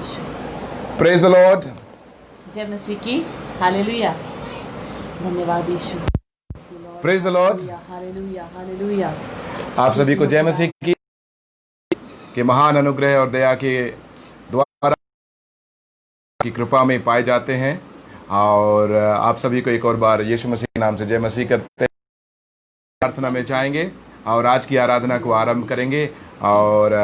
Yeshu. Praise the Lord. जय मसीह की। Hallelujah. धन्यवाद Yeshu. Praise the Lord. Hallelujah hallelujah. आप सभी को जय मसीह की के महान अनुग्रह और दया के द्वारा की कृपा में पाए जाते हैं। और आप सभी को एक और बार यीशु मसीह के नाम से जय मसीह करते हैं। प्रार्थना में जाएंगे और आज की आराधना को आरंभ करेंगे। और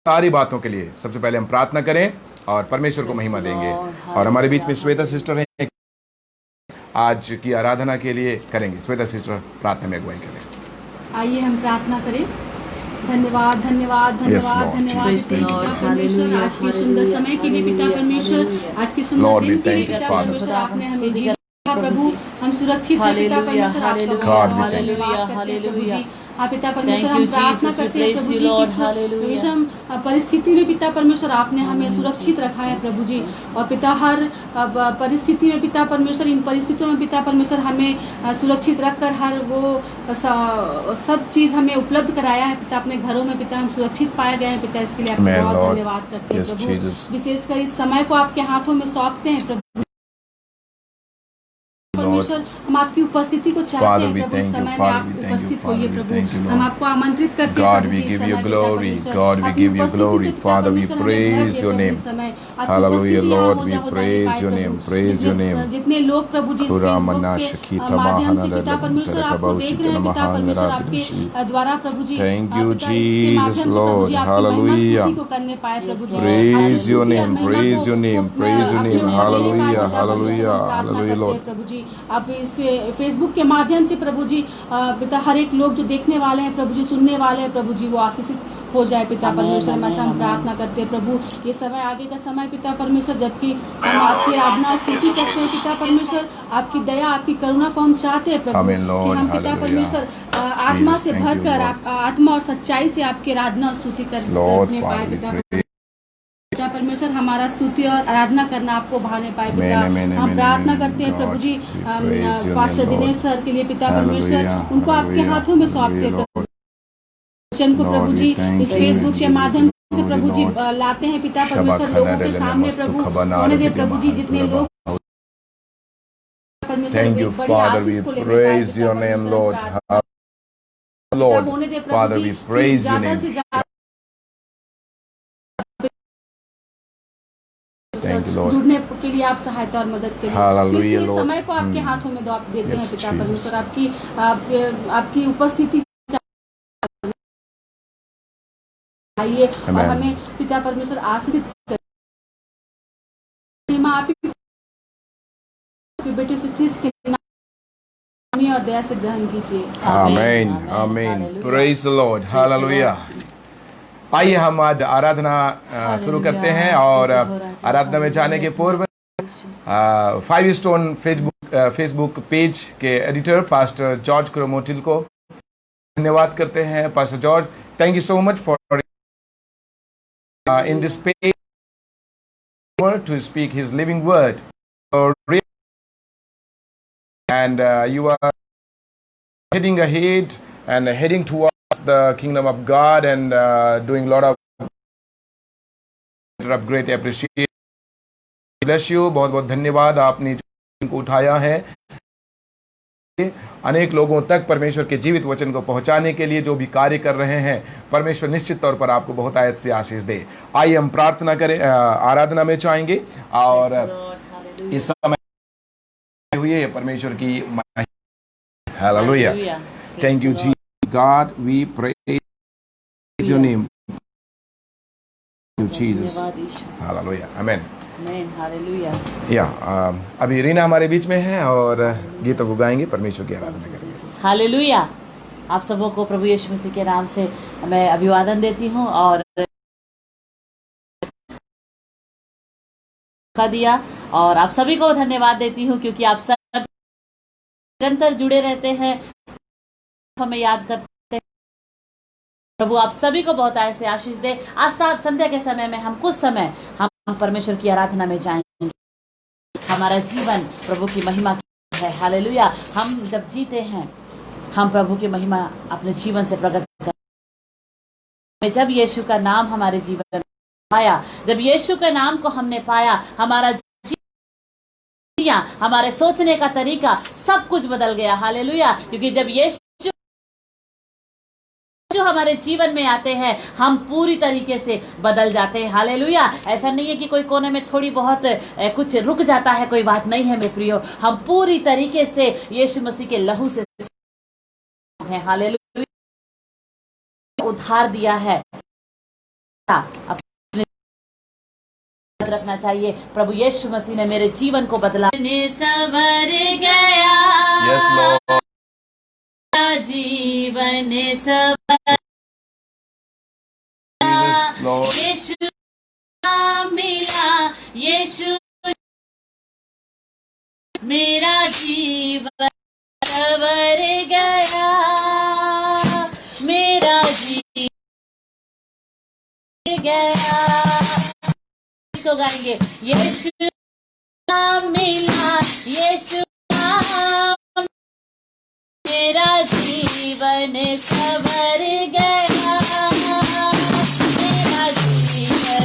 सारी बातों के लिए सबसे पहले हम प्रार्थना करें और परमेश्वर को महिमा देंगे। और हमारे बीच में श्वेता सिस्टर हैं, आज की आराधना के लिए करेंगे। श्वेता सिस्टर प्रार्थना में अगुवाई करें। आइए हम प्रार्थना करें। धन्यवाद धन्यवाद धन्यवाद धन्यवाद पिता परमेश्वर, आज की सुंदर समय के लिए पिता परमेश्वर, आज की सुंदर दिन के लिए पिता परमेश्वर, आपने हमें जीवन प्रभु, हम सुरक्षित हैं पिता परमेश्वर। हालेलुया। हाँ पिता परमेश्वर, हम प्रार्थना करते हैं प्रभु जी कि विषम परिस्थिति में पिता परमेश्वर आपने हमें सुरक्षित रखा है प्रभु जी। और पिता हर परिस्थिति में पिता परमेश्वर, इन परिस्थितियों में पिता परमेश्वर हमें सुरक्षित रखकर हर वो सब चीज़ हमें उपलब्ध कराया है पिता। अपने घरों में पिता हम सुरक्षित पाए गए हैं पिता, इसके लिए आपका बहुत धन्यवाद करते हैं प्रभु। विशेषकर इस समय को आपके हाथों में सौंपते हैं प्रभु परमेश्वर। हम आपकी उपस्थिति को चाहते हैं प्रभु, इस समय में आप उपस्थित होइए प्रभु। हम आपको आमंत्रित करते हैं God, we give you glory. God, we give you glory. Father, we praise your name. Hallelujah, Lord, we praise your name. Praise your name. जितने लोग प्रभु जी फेसबुक के माध्यम से पिता परमेश्वर आपको देख रहे हैं पिता परमेश्वर, आपके द्वारा प्रभु जी, Thank you, Jesus, Lord. Hallelujah. Praise your name. Praise your name. Praise your name. Hallelujah. Hallelujah. Hallelujah, Lord. प्रभु जी, आप इस फेसबुक के माध्यम से प्रभु जी पिता हर एक लोग जो देखने वाले हैं प्रभु जी, सुनने वाले हैं प्रभु जी, वो आशीषित हो जाए पिता परमेश्वर। हम ऐसा हम प्रार्थना करते हैं प्रभु। ये समय आगे का समय पिता परमेश्वर, जबकि हम आपकी आराधना स्तुति करते हैं पिता परमेश्वर, आपकी दया आपकी करुणा को हम चाहते हैं प्रभु कि हम पिता परमेश्वर आत्मा से भरकर आत्मा और सच्चाई से आपकी आराधना स्तुति करने पाए पिता परमेश्वर। हमारा स्तुति और आराधना करना आपको भाने पाए पिता। हम प्रार्थना करते हैं प्रभु जी पास्टर दिनेश सर के लिए पिता परमेश्वर, उनको आपके हाथों में सौंपते हैं वचन को प्रभु जी इस फेसबुक के माध्यम से प्रभु जी लाते हैं पिता परमेश्वर लोगों के सामने प्रभु। होने दे प्रभु जी जितने लोग Thank you, Father, we praise your name, Lord. Lord, Father, we praise your name. Thank you, Lord. जुड़ने के लिए आप सहायता और मदद करिए। Hallelujah, Lord. समय को आपके हाथों में आप देते हैं पिता परमेश्वर, आपकी उपस्थिति आइए और हमें पिता परमेश्वर आशीषित करें। आप बेटे यीशु ख्रिस्त के नाम और दया से ग्रहण कीजिए। आमीन आमीन। Praise the Lord. हालेलुया। आइए हम आज आराधना शुरू करते हैं। और आराधना में जाने के पूर्व 5 स्टोन फेसबुक पेज के एडिटर पास्टर जॉर्ज क्रोमोटिल को धन्यवाद करते हैं। Pastor George, thank you so much for in this page to speak his living word, and you are heading ahead and heading towards the kingdom of God and doing a lot of great appreciation. Bless you. बहुत बहुत धन्यवाद, आपने इनको उठाया है अनेक लोगों तक परमेश्वर के जीवित वचन को पहुंचाने के लिए। जो भी कार्य कर रहे हैं परमेश्वर निश्चित तौर पर आपको बहुत आयत से आशीष दे। आइए हम प्रार्थना करें, आराधना में जाएंगे। और इस समय हुए परमेश्वर की hallelujah. Thank you ji God, we praise your name Jesus. Hallelujah amen hallelujah. या अभी रीना हमारे बीच में है और गीतों को गाएंगे, परमेश्वर की आराधना करेंगे। हालेलुया। आप सबों को प्रभु यीशु मसीह के नाम से मैं अभिवादन देती हूँ और दिया, और आप सभी को धन्यवाद देती हूँ क्योंकि आप सब निरंतर जुड़े रहते हैं, हमें याद करते हैं। प्रभु आप सभी को बहुत आय से आशीष दे। आज संध्या के समय में हम कुछ समय हम परमेश्वर की आराधना में जाएंगे। हमारा जीवन प्रभु की महिमा है। हालेलुया। हम जब जीते हैं हम प्रभु की महिमा अपने जीवन से प्रकट करते हैं। जब यीशु का नाम हमारे जीवन पाया, जब यीशु के नाम को हमने पाया, हमारा हमारे सोचने का तरीका सब कुछ बदल गया। हालेलुया। क्योंकि जब यीशु जो हमारे जीवन में आते हैं, हम पूरी तरीके से बदल जाते हैं। हालेलुया। ऐसा नहीं है कि कोई कोने में थोड़ी बहुत कुछ रुक जाता है, कोई बात नहीं है मेरे प्रियो, हम पूरी तरीके से यीशु मसीह के लहू से हैं। हालेलुया। उद्धार दिया है, रखना चाहिए। प्रभु यीशु मसीह ने मेरे जीवन को बदला, सवर गया। Yes, Lord. जीवन सवर Jesus, Lord. यीशु मिला, यीशु मेरा जीवन सवर गया, मेरा जीवन गया। तो गाएंगे यीशु मिला, यीशु मेरा जीवन सवर गया, मेरा जीवन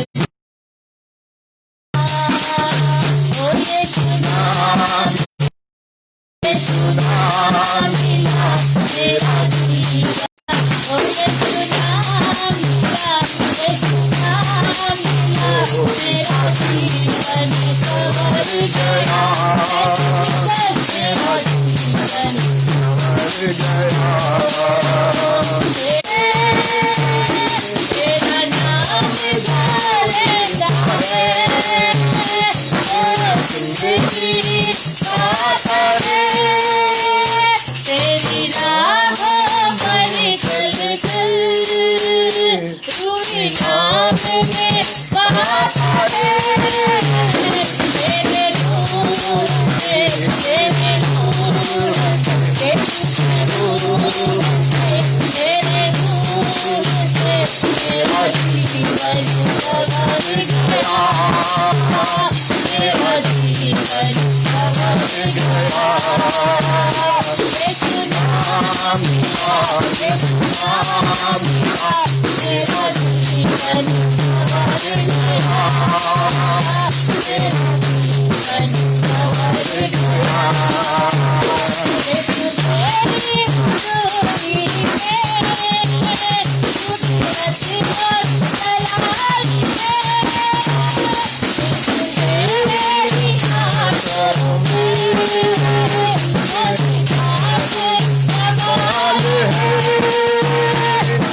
ओ यीशु मिला, मेरा जीवन ओ यीशु मिला, यीशु मेरा जीवन सवर गया, मेरा जीवन तेरा नाम लेता है, जिंदगी पाता है, तेरी राह पर चल कर रूही नाम में पाता है, तेरे नूर से, तेरे नूर से, तेरे नूर से मेरा जीवन सवर गया, मेरा जीवन सवर गया। यीशु नाम मिला, यीशु नाम मिला, मेरा जीवन सवर गया, मेरा जीवन सवर गया। यीशु तेरी हुजूरी में कुदरत और जलाल है, यीशु तेरी आंखों में मुस्कान कमाल है,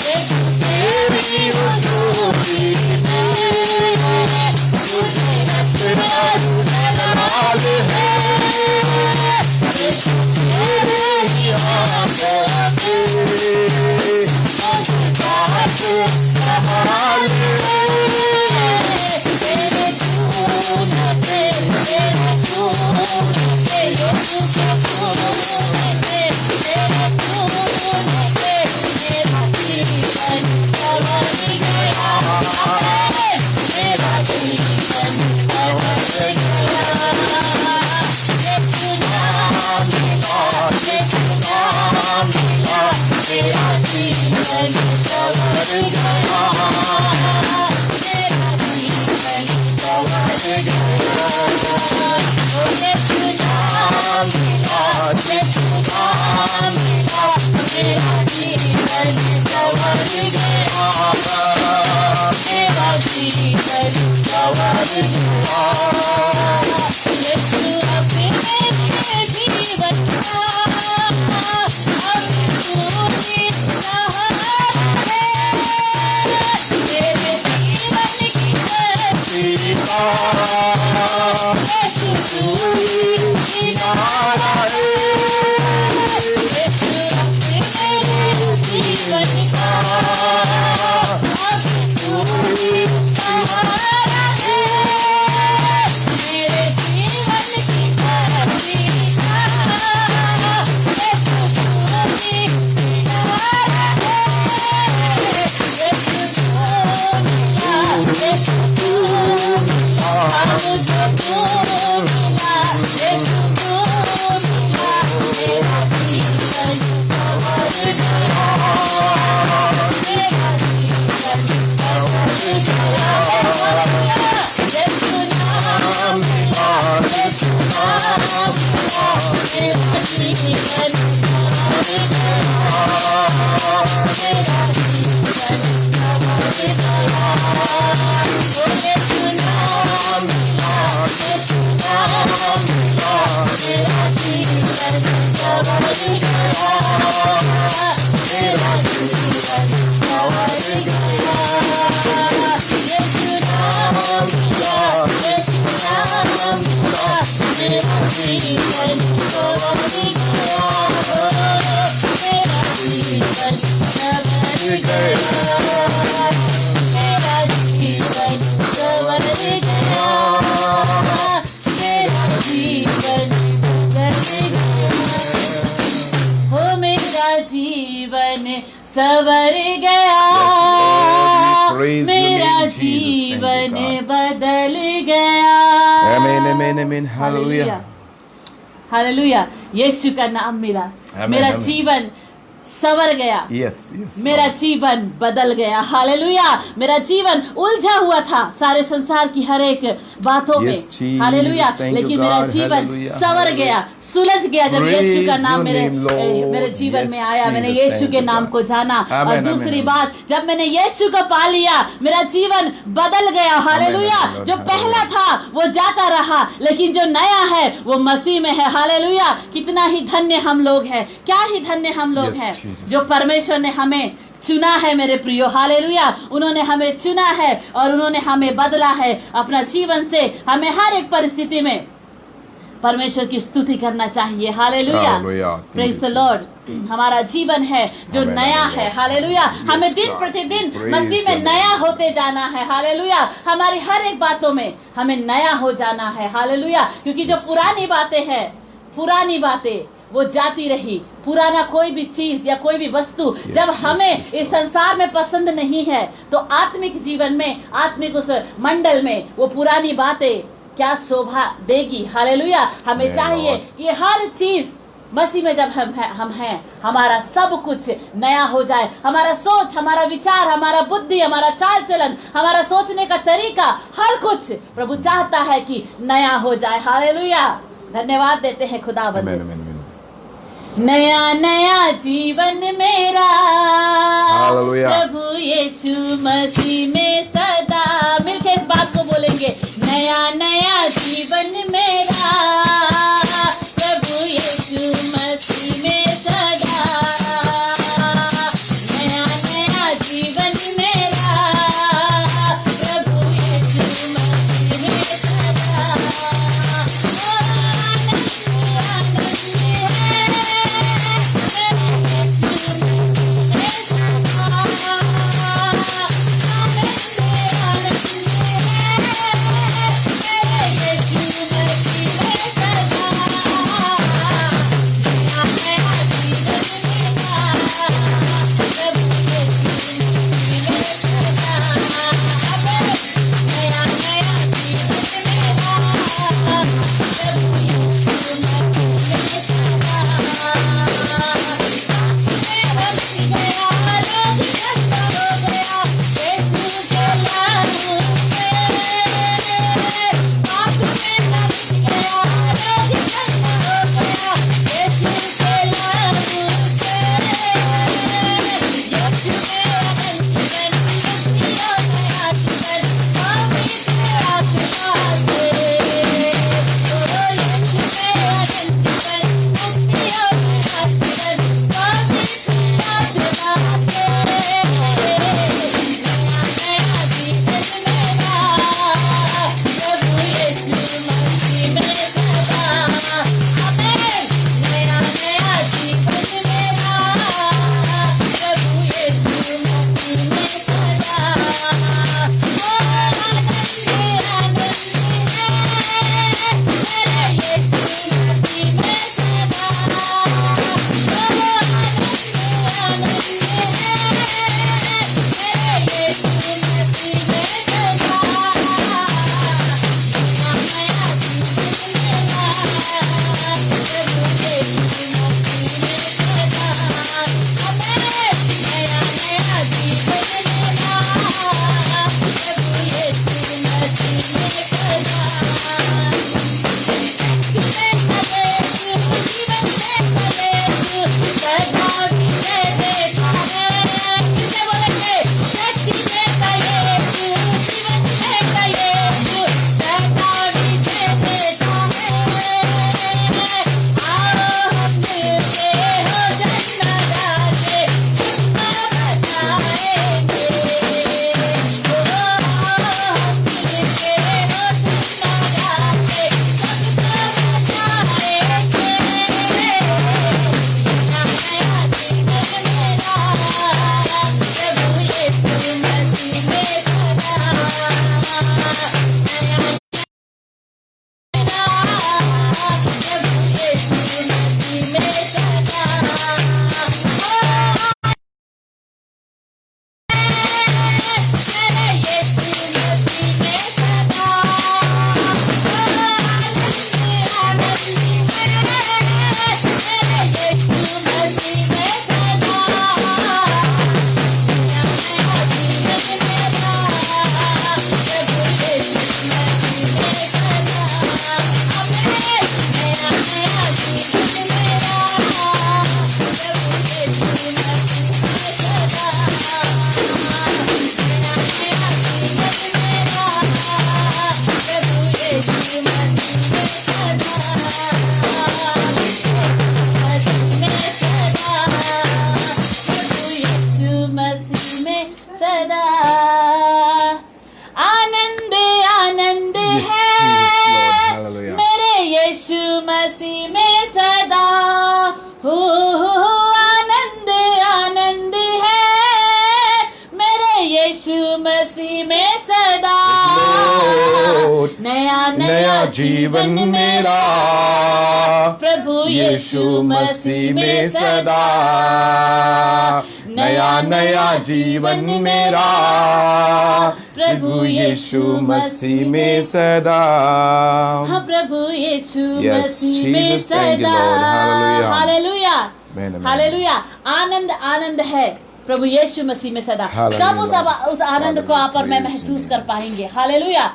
यीशु तेरी हुजूरी में कुदरत और जलाल है, यीशु तेरी आंखों में मुस्कान कमाल है, तेरे खून से, तेरे खून से, यीशु के खून से, तेरे खून से मेरा जीवन सवर गया, मेरा जीवन सवर गया। यीशु नाम मिला, यीशु नाम मिला, मेरा जीवन सवर गया, मेरा जीवन सवर गया। ओ यीशु नाम मिला, यीशु नाम मिला, मेरा जीवन सवर गया, मेरा जीवन सवर गया। यीशु अपने जीवन का अमृत सहारा है, मेरे जीवन की तस्वीर यीशु किनारा है, यीशु अपने जीवन का अमृत सहारा है, मेरे जीवन की तस्वीर सवर गया, Praise your मेरा name, Jesus. Thank you, जीवन God. बदल गया। Amen, amen, amen. Hallelujah. Hallelujah, Yeshu का नाम मिला, Amen, मेरा amen. जीवन सवर गया, Yes, yes. मेरा Lord. जीवन बदल गया। हालेलुया, मेरा जीवन उलझा हुआ था सारे संसार की हर एक बातों में। Yes, Jesus. Hallelujah, Thank you, लेकिन मेरा God. जीवन Hallelujah. सवर गया, सुलझ गया जब Praise यीशु का नाम your मेरे name, Lord. मेरे जीवन Yes, में आया। मैंने Jesus. यीशु Thank के you, नाम God. को जाना। Amen, और amen, दूसरी amen. बात, जब मैंने यीशु को पा लिया, मेरा जीवन बदल गया। Hallelujah, amen, Lord. जो पहला था वो जाता रहा, लेकिन जो नया है वो मसीह में है। हालेलुया, कितना ही धन्य हम लोग हैं, क्या ही धन्य हम लोग Yes, हैं Jesus. जो परमेश्वर ने हमें चुना है। मेरे प्रियो, हालेलुया, उन्होंने हमें चुना है और उन्होंने हमें बदला है अपना जीवन से। हमें हर एक परिस्थिति में परमेश्वर की स्तुति करना चाहिए। Hallelujah, Hallelujah. Thank praise the you, Lord. हमारा जीवन है जो Amen, नया amen, है। Lord. हालेलुया, Yes, हमें दिन God. प्रतिदिन Praise मसीह में your नया name. होते जाना है। हालेलुया, हमारी हर एक बातों में हमें नया हो जाना है। हालेलुया, क्योंकि जो Yes, पुरानी बातें हैं, पुरानी बातें वो जाती रही। पुराना कोई भी चीज या कोई भी वस्तु जब yes, हमें yes, इस संसार में पसंद नहीं है, तो आत्मिक जीवन में, आत्मिक उस मंडल में वो पुरानी बातें क्या शोभा देगी। हालेलुया, हमें Amen, चाहिए Lord. कि हर चीज मसीह में जब हम हैं, हमारा सब कुछ नया हो जाए। हमारा सोच, हमारा विचार, हमारा बुद्धि, हमारा चाल चलन, हमारा सोचने का तरीका, हर कुछ प्रभु चाहता है कि नया हो जाए। हालेलुया, धन्यवाद देते हैं खुदावंद। Amen, amen, amen. नया नया जीवन मेरा Hallelujah. प्रभु यीशु मसीह में सदा। मिलके इस बात को बोलेंगे, नया नया जीवन मेरा प्रभु यीशु मसीह में सदा। नया नया जीवन मेरा प्रभु यीशु मसीह में सदा। नया नया जीवन मेरा प्रभु यीशु मसीह में सदा। नया नया जीवन मेरा प्रभु यीशु मसीह में सदा। हाँ प्रभु यीशु Yes, मसीह में Jesus, thank you, सदा। Lord. Hallelujah. Hallelujah Amen, amen. Hallelujah. Anand Anand है प्रभु यीशु मसीह में सदा। Hallelujah, कब उस आनंद को आप और मैं Praise महसूस Him. कर पाएंगे? हालेलुया।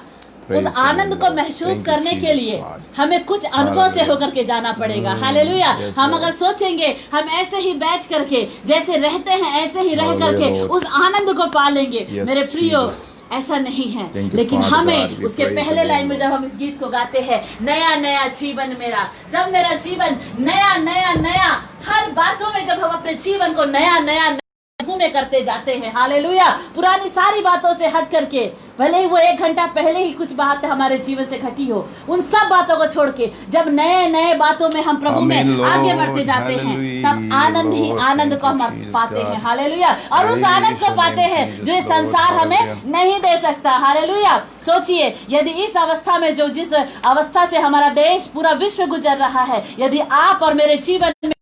Praise उस आनंद Him, को Lord. महसूस Thank you, करने के Jesus, लिए Lord. हमें कुछ अनुभव से Hallelujah. होकर के जाना पड़ेगा। हालेलुया। Yes, हम Lord. अगर सोचेंगे हम ऐसे ही बैठ करके जैसे रहते हैं ऐसे ही रह Hallelujah, करके Lord. उस आनंद को पा लेंगे, Yes, मेरे प्रियो, Jesus. ऐसा नहीं है। Thank you, लेकिन Father हमें God. We उसके praise पहले your लाइन name, में Lord. जब हम इस गीत को गाते हैं, नया नया जीवन मेरा, जब मेरा जीवन नया नया नया, हर बातों में जब हम अपने जीवन को नया नया में करते जाते हैं, हालेलुया, पुरानी सारी बातों से हट करके, भले ही वो 1 घंटा पहले ही कुछ बात हमारे जीवन से घटी हो, उन सब बातों को छोड़ के जब नए नए बातों में हम प्रभु में Amen, Lord. आगे बढ़ते जाते हैं, तब आनंद ही Lord, आनंद thank को हम you, Jesus पाते God. हैं, हालेलुया। और उस Praise आनंद को your पाते name, हैं Jesus जो ये Lord. संसार हमें Hallelujah. नहीं दे सकता, हालेलुया। सोचिए, यदि इस अवस्था में जिस अवस्था से हमारा देश पूरा विश्व गुजर रहा है, यदि आप और मेरे जीवन में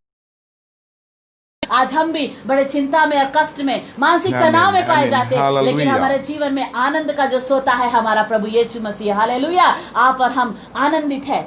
आज हम भी बड़े चिंता में और कष्ट में, मानसिक Amen, तनाव में पाए amen, जाते हैं, लेकिन hallelujah. हमारे जीवन में आनंद का जो सोता है हमारा प्रभु यीशु मसीह, हालेलुया। आप और हम आनंदित है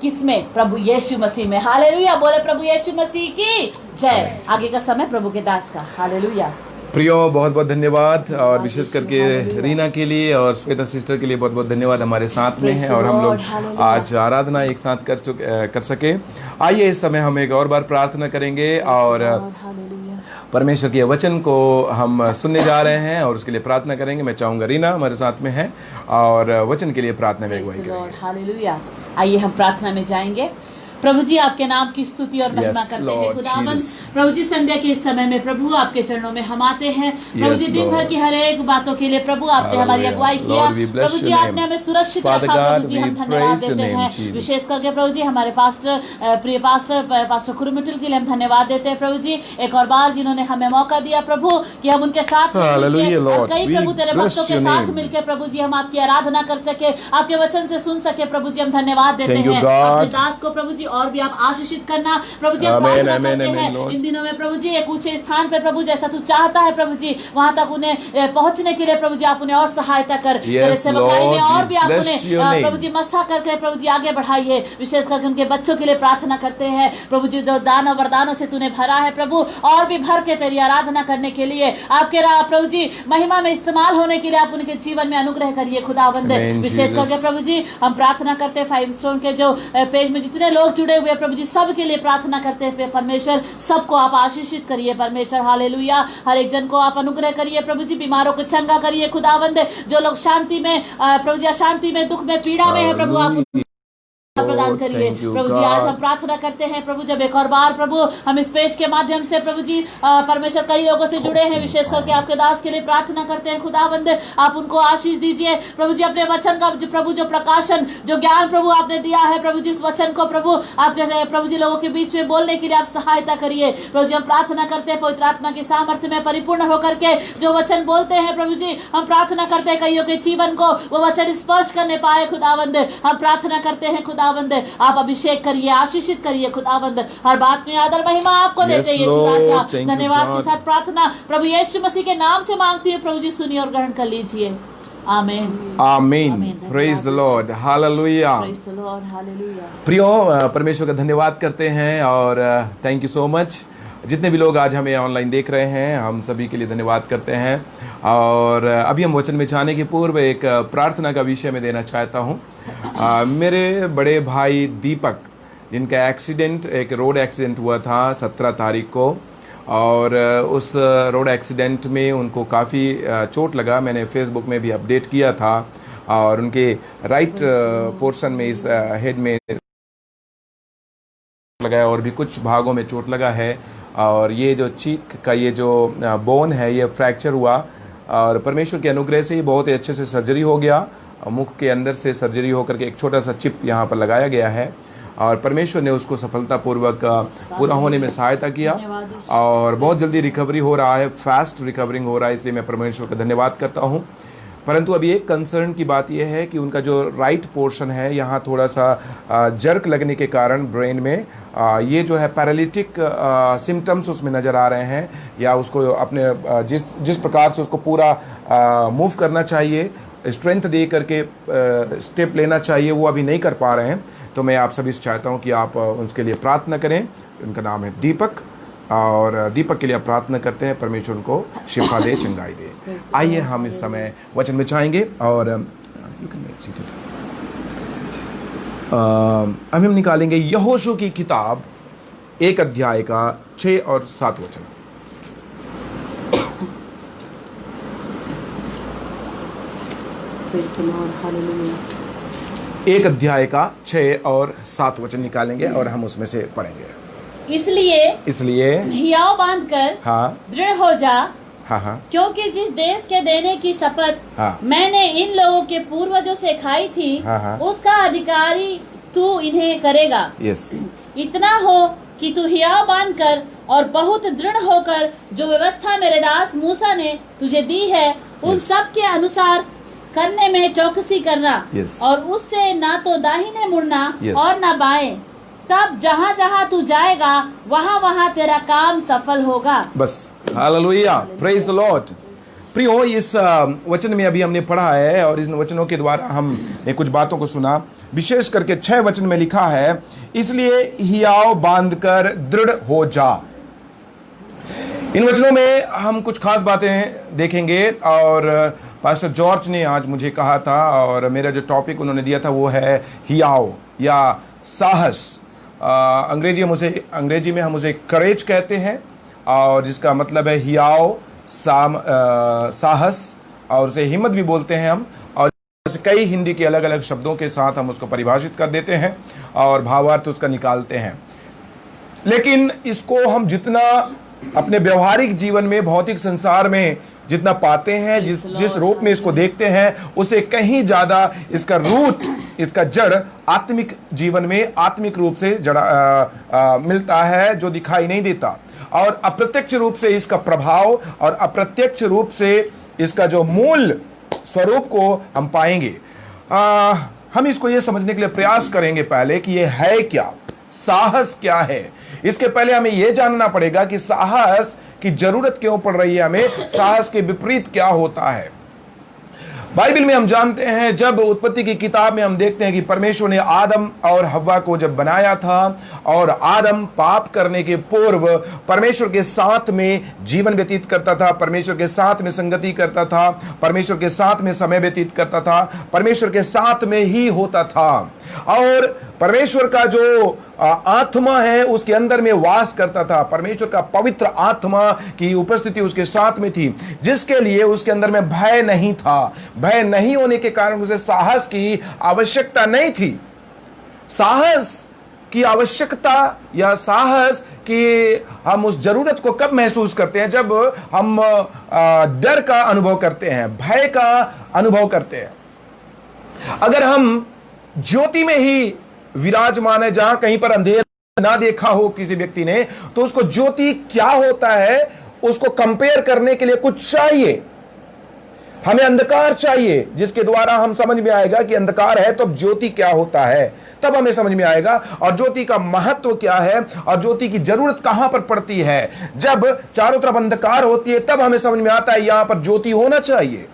किसमें? प्रभु यीशु मसीह में, हालेलुया। बोले प्रभु यीशु मसीह की जय। आगे का समय प्रभु के दास का, हालेलुया। प्रियो, बहुत बहुत धन्यवाद, और विशेष करके रीना के लिए और श्वेता सिस्टर के लिए बहुत बहुत धन्यवाद, हमारे साथ में Praise हैं the और हम लोग Lord, hallelujah. आज आराधना एक साथ कर सके। आइए इस समय हम एक और बार प्रार्थना करेंगे और हालेलुया। परमेश्वर के वचन को हम सुनने जा रहे हैं और उसके लिए प्रार्थना करेंगे। मैं चाहूँगा रीना हमारे साथ में है और वचन के लिए प्रार्थना में अगुवाई करेंगे। हालेलुया। आइए हम प्रार्थना में जाएंगे। प्रभु जी, आपके नाम की स्तुति और महिमा Yes, करते हैं Lord खुदावन। Jesus. प्रभु जी, संध्या के इस समय में प्रभु आपके चरणों में हम आते हैं। प्रभु जी, Yes, दिन भर Lord. की हर एक बातों के लिए प्रभु आपने हमारी Hallelujah. अगुवाई किया। Lord, we bless Prabhu ji, your आपने name. हमें सुरक्षित Father रखा। God, प्रभु जी, we हम धन्यवाद praise your देते name, हैं। Jesus. विशेष करके प्रभु जी हमारे प्रिय पास्टर कुरुमिटुल के लिए हम धन्यवाद देते हैं। प्रभु जी, एक और बार जिन्होंने हमें मौका दिया प्रभु कि हम उनके साथ Hallelujah, मिलके और Lord. कई We प्रभु तेरे bless भक्तों के your साथ name. मिलकर प्रभु जी हम आपकी आराधना कर सके, आपके वचन से सुन सके। प्रभु जी, हम धन्यवाद देते Thank you, हैं God. अपने दास को प्रभु जी, और भी आप आशीषित करना प्रभु जी। हम Amen, प्रार्थना amen, करते amen, हैं Lord. इन दिनों में प्रभु जी एक ऊंचे स्थान पर प्रभु जैसा तू चाहता है प्रभु जी, वहां तक उन्हें पहुंचने के लिए प्रभु जी आप उन्हें और सहायता कर। तेरे सेवकाई में Lord, और भी आप we bless your उन्हें name. प्रभु जी मस्सा करके प्रभु जी आगे बढ़ाइए। विशेष करके उनके बच्चों के लिए प्रार्थना करते हैं प्रभु जी, जो दान और वरदानों से तूने भरा है प्रभु, और भी भर के तेरी आराधना करने के लिए आपके प्रभु जी महिमा में इस्तेमाल होने के लिए आप उनके जीवन में अनुग्रह करिए खुदावंद। Amen, विशेष करके Jesus. प्रभु जी हम प्रार्थना करते हैं 5 स्टोन के जो पेज में जितने लोग जुड़े हुए हैं प्रभु जी, सब के लिए प्रार्थना करते हैं परमेश्वर। सबको आप आशीषित करिए परमेश्वर, हालेलुया। हर एक जन को आप अनुग्रह करिए प्रभु जी, बीमारों को चंगा करिए खुदावंद। जो लोग शांति में प्रभु जी अशांति में दुख में पीड़ा में है प्रभु, आप प्रदान करिए Thank you, प्रभु जी। आज God. हम प्रार्थना करते हैं प्रभु, जब एक और बार प्रभु हम इस पेज के माध्यम से प्रभु जी परमेश्वर कई लोगों से जुड़े हैं, विशेष करके आपके दास के लिए प्रार्थना करते हैं खुदावंद। आप उनको आशीष दीजिए प्रभु जी, अपने वचन का प्रभु जो प्रकाशन जो ज्ञान प्रभु आपने दिया है प्रभु जी, इस वचन को प्रभु आपके प्रभु जी लोगों के बीच में बोलने के लिए आप सहायता करिए प्रभु जी। हम प्रार्थना करते हैं पवित्र आत्मा की सामर्थ्य में परिपूर्ण होकर के जो वचन बोलते हैं प्रभु जी, हम प्रार्थना करते हैं कईयों के जीवन को वो वचन स्पर्श करने पाए खुदावंद। हम प्रार्थना करते हैं खुदावंद, आप अभिषेक करिए, आशीषित करिए खुदावंद। हर बात में आदर महिमा आपको देते हैं यीशु Lord. राजा। Thank you, धन्यवाद के God. साथ प्रार्थना प्रभु यीशु मसीह के नाम से मांगती है प्रभु जी, सुनिए और ग्रहण कर लीजिए। आमीन। आमीन। Amen. Praise the Lord, hallelujah. Praise the Lord, hallelujah. प्रियो, परमेश्वर का धन्यवाद करते हैं और थैंक यू सो मच। जितने भी लोग आज हमें ऑनलाइन देख रहे हैं, हम सभी के लिए धन्यवाद करते हैं। और अभी हम वचन में जाने के पूर्व एक प्रार्थना का विषय में देना चाहता हूँ। मेरे बड़े भाई दीपक, जिनका एक्सीडेंट, एक रोड एक्सीडेंट हुआ था 17 तारीख को, और उस रोड एक्सीडेंट में उनको काफ़ी चोट लगा। मैंने फेसबुक में भी अपडेट किया था, और उनके राइट पोर्शन में इस हेड में लगा है और भी कुछ भागों में चोट लगा है। और ये जो चीक का ये जो बोन है ये फ्रैक्चर हुआ, और परमेश्वर के अनुग्रह से ही बहुत ही अच्छे से सर्जरी हो गया। मुख के अंदर से सर्जरी होकर के एक छोटा सा चिप यहाँ पर लगाया गया है, और परमेश्वर ने उसको सफलतापूर्वक पूरा होने में सहायता किया, और बहुत जल्दी रिकवरी हो रहा है, फास्ट रिकवरिंग हो रहा है। इसलिए मैं परमेश्वर का धन्यवाद करता हूँ। परंतु अभी एक कंसर्न की बात यह है कि उनका जो राइट पोर्शन है यहाँ थोड़ा सा जर्क लगने के कारण ब्रेन में ये जो है पैरालिटिक सिम्टम्स उसमें नज़र आ रहे हैं, या उसको अपने जिस प्रकार से उसको पूरा मूव करना चाहिए, स्ट्रेंथ दे करके स्टेप लेना चाहिए, वो अभी नहीं कर पा रहे हैं। तो मैं आप सभी से चाहता हूँ कि आप उसके लिए प्रार्थना करें। उनका नाम है दीपक, और दीपक के लिए आप प्रार्थना करते हैं, परमेश्वर उनको शिफा दे, चंगाई दे। आइए हम इस समय वचन में जाएंगे और हम निकालेंगे यहोशू की किताब 1 अध्याय का 6 और 7 वचन। एक अध्याय का 6 और 7 वचन निकालेंगे और हम उसमें से पढ़ेंगे। इसलिए हियाव बांधकर हाँ दृढ़ हो जा, हाँ क्योंकि जिस देश के देने की शपथ हाँ मैंने इन लोगों के पूर्वजों से खाई थी, हाँ। उसका अधिकारी तू इन्हें करेगा। यस। इतना हो कि तू हियाव बांधकर और बहुत दृढ़ होकर जो व्यवस्था मेरे दास मूसा ने तुझे दी है, उन Yes. सब के अनुसार करने में चौकसी करना। Yes. और उससे ना तो दाहिने मुड़ना Yes. और ना बाएं, तब जहाँ जहाँ तू जाएगा वहाँ वहाँ तेरा काम सफल होगा। बस हालेलुया, प्रेज द लॉर्ड। प्रियो, इस वचन में अभी हमने पढ़ा है और इन वचनों के द्वारा हमने कुछ बातों को सुना। विशेष करके 6 वचन में लिखा है, इसलिए हियाव बांधकर दृढ़ हो जा। इन वचनों में हम कुछ खास बातें देखेंगे, और पास्टर जॉर्ज ने आज मुझे कहा था, और मेरा जो टॉपिक उन्होंने दिया था वो है हियाव या साहस। अंग्रेजी में हम उसे करेज कहते हैं, और जिसका मतलब है हियाव, साहस, और उसे हिम्मत भी बोलते हैं हम। और कई हिंदी के अलग अलग शब्दों के साथ हम उसको परिभाषित कर देते हैं और भावार्थ उसका निकालते हैं। लेकिन इसको हम जितना अपने व्यवहारिक जीवन में, भौतिक संसार में जितना पाते हैं, जिस रूप में इसको देखते हैं, उसे कहीं ज्यादा इसका रूट, इसका जड़ आत्मिक जीवन में आत्मिक रूप से जड़ा मिलता है, जो दिखाई नहीं देता। और अप्रत्यक्ष रूप से इसका प्रभाव और अप्रत्यक्ष रूप से इसका जो मूल स्वरूप को हम पाएंगे। हम इसको ये समझने के लिए प्रयास करेंगे पहले कि ये है क्या, साहस क्या है। इसके पहले हमें यह जानना पड़ेगा कि साहस की जरूरत क्यों पड़ रही है हमें, साहस के विपरीत क्या होता है। बाइबल में हम जानते हैं, जब उत्पत्ति की किताब में हम देखते हैं कि परमेश्वर ने आदम और हव्वा को जब बनाया था, और आदम पाप करने के पूर्व परमेश्वर के साथ में जीवन व्यतीत करता था, परमेश्वर के साथ में संगति करता था, परमेश्वर के साथ में समय व्यतीत करता था, परमेश्वर के साथ में ही होता था, और परमेश्वर का जो आत्मा है उसके अंदर में वास करता था। परमेश्वर का पवित्र आत्मा की उपस्थिति उसके साथ में थी, जिसके लिए उसके अंदर में भय नहीं था। भय नहीं होने के कारण उसे साहस की आवश्यकता नहीं थी। साहस की आवश्यकता या साहस की हम उस जरूरत को कब महसूस करते हैं, जब हम डर का अनुभव करते हैं, भय का अनुभव करते हैं। अगर हम ज्योति में ही विराजमान है, जहां कहीं पर अंधेरा ना देखा हो किसी व्यक्ति ने, तो उसको ज्योति क्या होता है उसको कंपेयर करने के लिए कुछ चाहिए। हमें अंधकार चाहिए, जिसके द्वारा हम समझ में आएगा कि अंधकार है तो ज्योति क्या होता है, तब हमें समझ में आएगा, और ज्योति का महत्व क्या है और ज्योति की जरूरत कहां पर पड़ती है। जब चारों तरफ अंधकार होती है तब हमें समझ में आता है यहां पर ज्योति होना चाहिए,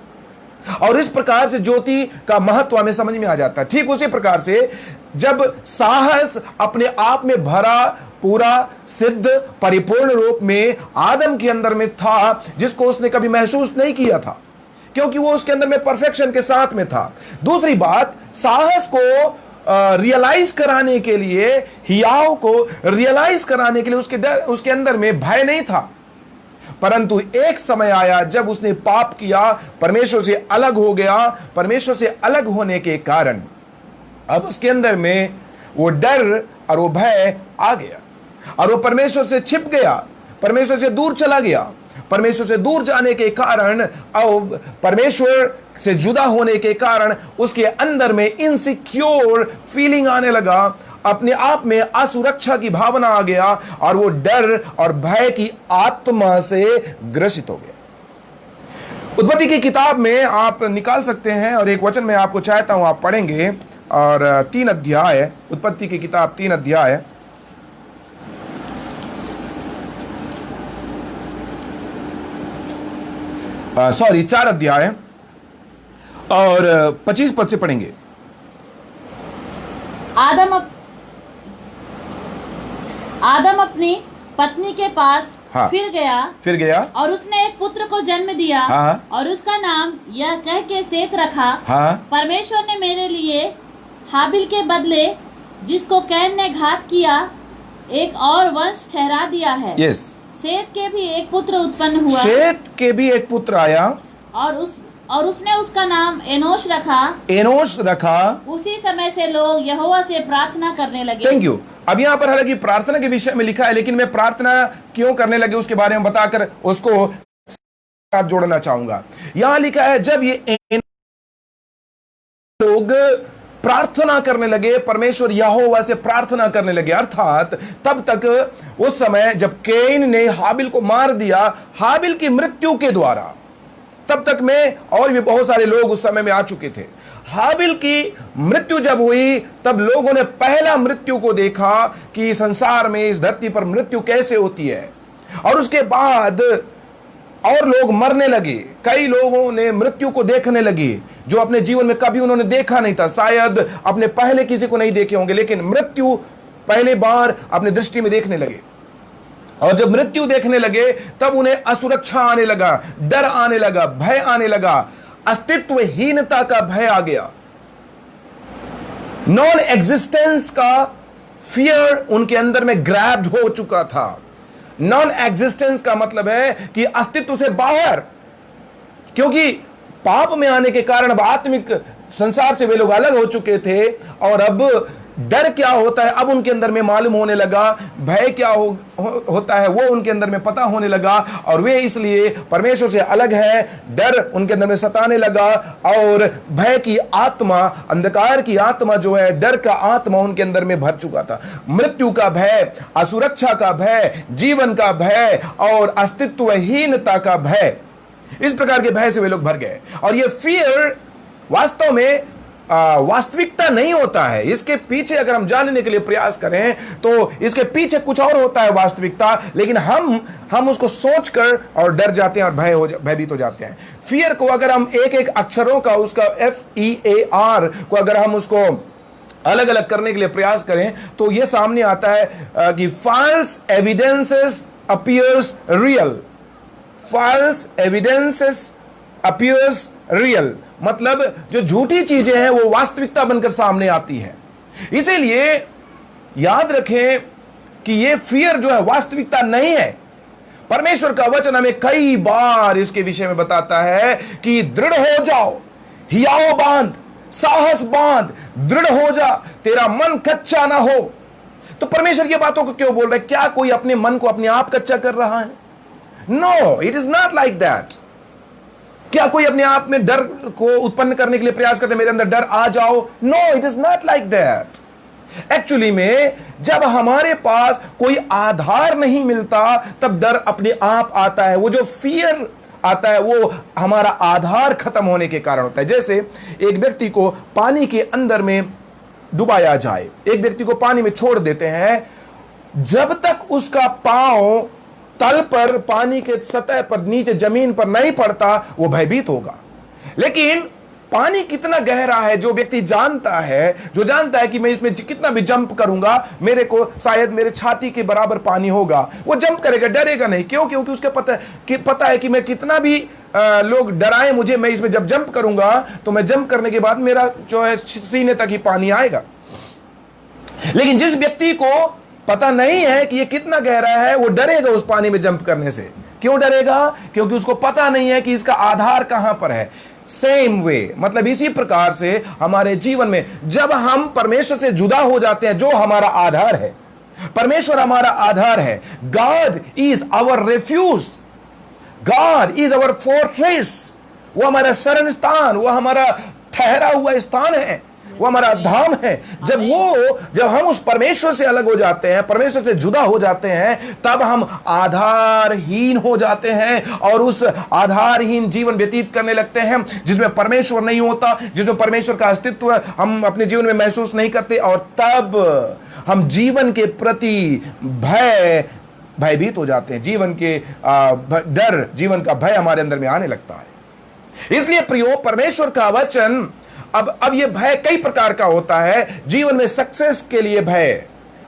और इस प्रकार से ज्योति का महत्व हमें समझ में आ जाता है। ठीक उसी प्रकार से जब साहस अपने आप में भरा, पूरा, सिद्ध, परिपूर्ण रूप में आदम के अंदर में था, जिसको उसने कभी महसूस नहीं किया था, क्योंकि वो उसके अंदर में परफेक्शन के साथ में था। दूसरी बात, साहस को रियलाइज कराने के लिए, हियाव को रियलाइज कराने के लिए उसके अंदर में भय नहीं था। परंतु एक समय आया जब उसने पाप किया, परमेश्वर से अलग हो गया। परमेश्वर से अलग होने के कारण अब उसके अंदर में वो डर और वो भय आ गया, और वो परमेश्वर से छिप गया, परमेश्वर से दूर चला गया। परमेश्वर से दूर जाने के कारण, अब परमेश्वर से जुदा होने के कारण उसके अंदर में इनसिक्योर फीलिंग आने लगा, अपने आप में असुरक्षा की भावना आ गया, और वो डर और भय की आत्मा से ग्रसित हो गया। उत्पत्ति की किताब में आप निकाल सकते हैं और एक वचन मैं आपको चाहता हूं आप पढ़ेंगे, और 3 अध्याय, उत्पत्ति की किताब 3 अध्याय, सॉरी 4 अध्याय और 25 पद से पढ़ेंगे। आदम अपनी पत्नी के पास हाँ। फिर गया और उसने एक पुत्र को जन्म दिया। हाँ। और उसका नाम यह कह के सेत रखा, हाँ। परमेश्वर ने मेरे लिए हाबिल के बदले जिसको कैन ने घात किया एक और वंश ठहरा दिया है। यस। सेत के भी एक पुत्र उत्पन्न हुआ। सेत के भी एक पुत्र आया और उसने उसका नाम एनोश रखा। उसी समय से लोग यहोवा से प्रार्थना करने लगे। Thank you. अब यहाँ पर हालांकि प्रार्थना के विषय में लिखा है, लेकिन मैं प्रार्थना क्यों करने लगे उसके बारे में बताकर उसको साथ जोड़ना चाहूंगा। यहां लिखा है जब ये लोग प्रार्थना करने लगे, परमेश्वर यहोवा से प्रार्थना करने लगे, अर्थात तब तक उस समय जब कैन ने हाबिल को मार दिया, हाबिल की मृत्यु के द्वारा, तब तक में और भी बहुत सारे लोग उस समय में आ चुके थे। हाबिल की मृत्यु जब हुई तब लोगों ने पहला मृत्यु को देखा कि संसार में, इस धरती पर मृत्यु कैसे होती है, और उसके बाद और लोग मरने लगे। कई लोगों ने मृत्यु को देखने लगे जो अपने जीवन में कभी उन्होंने देखा नहीं था, शायद अपने पहले किसी को नहीं देखे होंगे, लेकिन मृत्यु पहले बार अपने दृष्टि में देखने लगे। और जब मृत्यु देखने लगे तब उन्हें असुरक्षा आने लगा, डर आने लगा, भय आने लगा, अस्तित्वहीनता का भय आ गया, नॉन एग्जिस्टेंस का फियर उनके अंदर में ग्रैब्ड हो चुका था। नॉन एग्जिस्टेंस का मतलब है कि अस्तित्व से बाहर, क्योंकि पाप में आने के कारण अब आत्मिक संसार से वे लोग अलग हो चुके थे, और अब डर क्या होता है अब उनके अंदर में मालूम होने लगा, भय क्या होता है वो उनके अंदर में पता होने लगा, और वे इसलिए परमेश्वर से अलग है, डर उनके अंदर में सताने लगा, और भय की आत्मा, अंधकार की आत्मा जो है, डर का आत्मा उनके अंदर में भर चुका था। मृत्यु का भय, असुरक्षा का भय, जीवन का भय और अस्तित्वहीनता का भय, इस प्रकार के भय से वे लोग भर गए। और ये फियर वास्तव में वास्तविकता नहीं होता है। इसके पीछे अगर हम जानने के लिए प्रयास करें तो इसके पीछे कुछ और होता है वास्तविकता, लेकिन हम उसको सोचकर और डर जाते हैं और भयभीत हो जाते हैं। फियर को अगर हम एक एक अक्षरों का, उसका FEAR को अगर हम उसको अलग अलग करने के लिए प्रयास करें तो यह सामने आता है कि false evidences appears real। false evidences appears real मतलब जो झूठी चीजें हैं वो वास्तविकता बनकर सामने आती है। इसीलिए याद रखें कि ये फियर जो है वास्तविकता नहीं है। परमेश्वर का वचन हमें कई बार इसके विषय में बताता है कि दृढ़ हो जाओ, हियाव बांध, साहस बांध, दृढ़ हो जा, तेरा मन कच्चा ना हो। तो परमेश्वर ये बातों को क्यों बोल रहा है? क्या कोई अपने मन को अपने आप कच्चा कर रहा है? No, it is not like that. क्या कोई अपने आप में डर को उत्पन्न करने के लिए प्रयास करते मेरे अंदर डर आ जाओ? No, it is not like that. Actually में जब हमारे पास कोई आधार नहीं मिलता तब डर अपने आप आता है। वो जो फियर आता है वो हमारा आधार खत्म होने के कारण होता है। जैसे एक व्यक्ति को पानी के अंदर में डुबाया जाए, एक व्यक्ति को पानी में छोड़ देते हैं, जब तक उसका पांव तल पर, पानी के सतह पर, नीचे जमीन पर नहीं पड़ता वो भयभीत होगा। लेकिन पानी कितना गहरा है जो व्यक्ति जानता है, जो जानता है कि मैं इसमें कितना भी जंप करूंगा मेरे को शायद मेरे छाती के बराबर पानी होगा, वो जंप करेगा, डरेगा नहीं। क्यों? क्योंकि उसके पता है कि मैं कितना भी लोग डराएं मुझे, मैं इसमें जब जंप करूंगा तो मैं जंप करने के बाद मेरा जो है सीने तक ही पानी आएगा। लेकिन जिस व्यक्ति को पता नहीं है कि ये कितना गहरा है वो डरेगा उस पानी में जंप करने से। क्यों डरेगा? क्योंकि उसको पता नहीं है कि इसका आधार कहां पर है। सेम वे, मतलब इसी प्रकार से हमारे जीवन में जब हम परमेश्वर से जुदा हो जाते हैं, जो हमारा आधार है, परमेश्वर हमारा आधार है, God is our refuge, God is our fortress, वो हमारा शरण स्थान, वो हमारा ठहरा हुआ स्थान है। वो हमारा धाम है। जब हम उस परमेश्वर से अलग हो जाते हैं, परमेश्वर से जुदा हो जाते हैं, तब हम आधारहीन हो जाते हैं और उस आधारहीन जीवन व्यतीत करने लगते हैं जिसमें परमेश्वर नहीं होता, जिसमें परमेश्वर का अस्तित्व हम अपने जीवन में महसूस नहीं करते, और तब हम जीवन के प्रति भयभीत हो जाते हैं। जीवन के डर, जीवन का भय हमारे अंदर में आने लगता है। इसलिए प्रियो, परमेश्वर का वचन, अब ये भय कई प्रकार का होता है। जीवन में सक्सेस के लिए भय,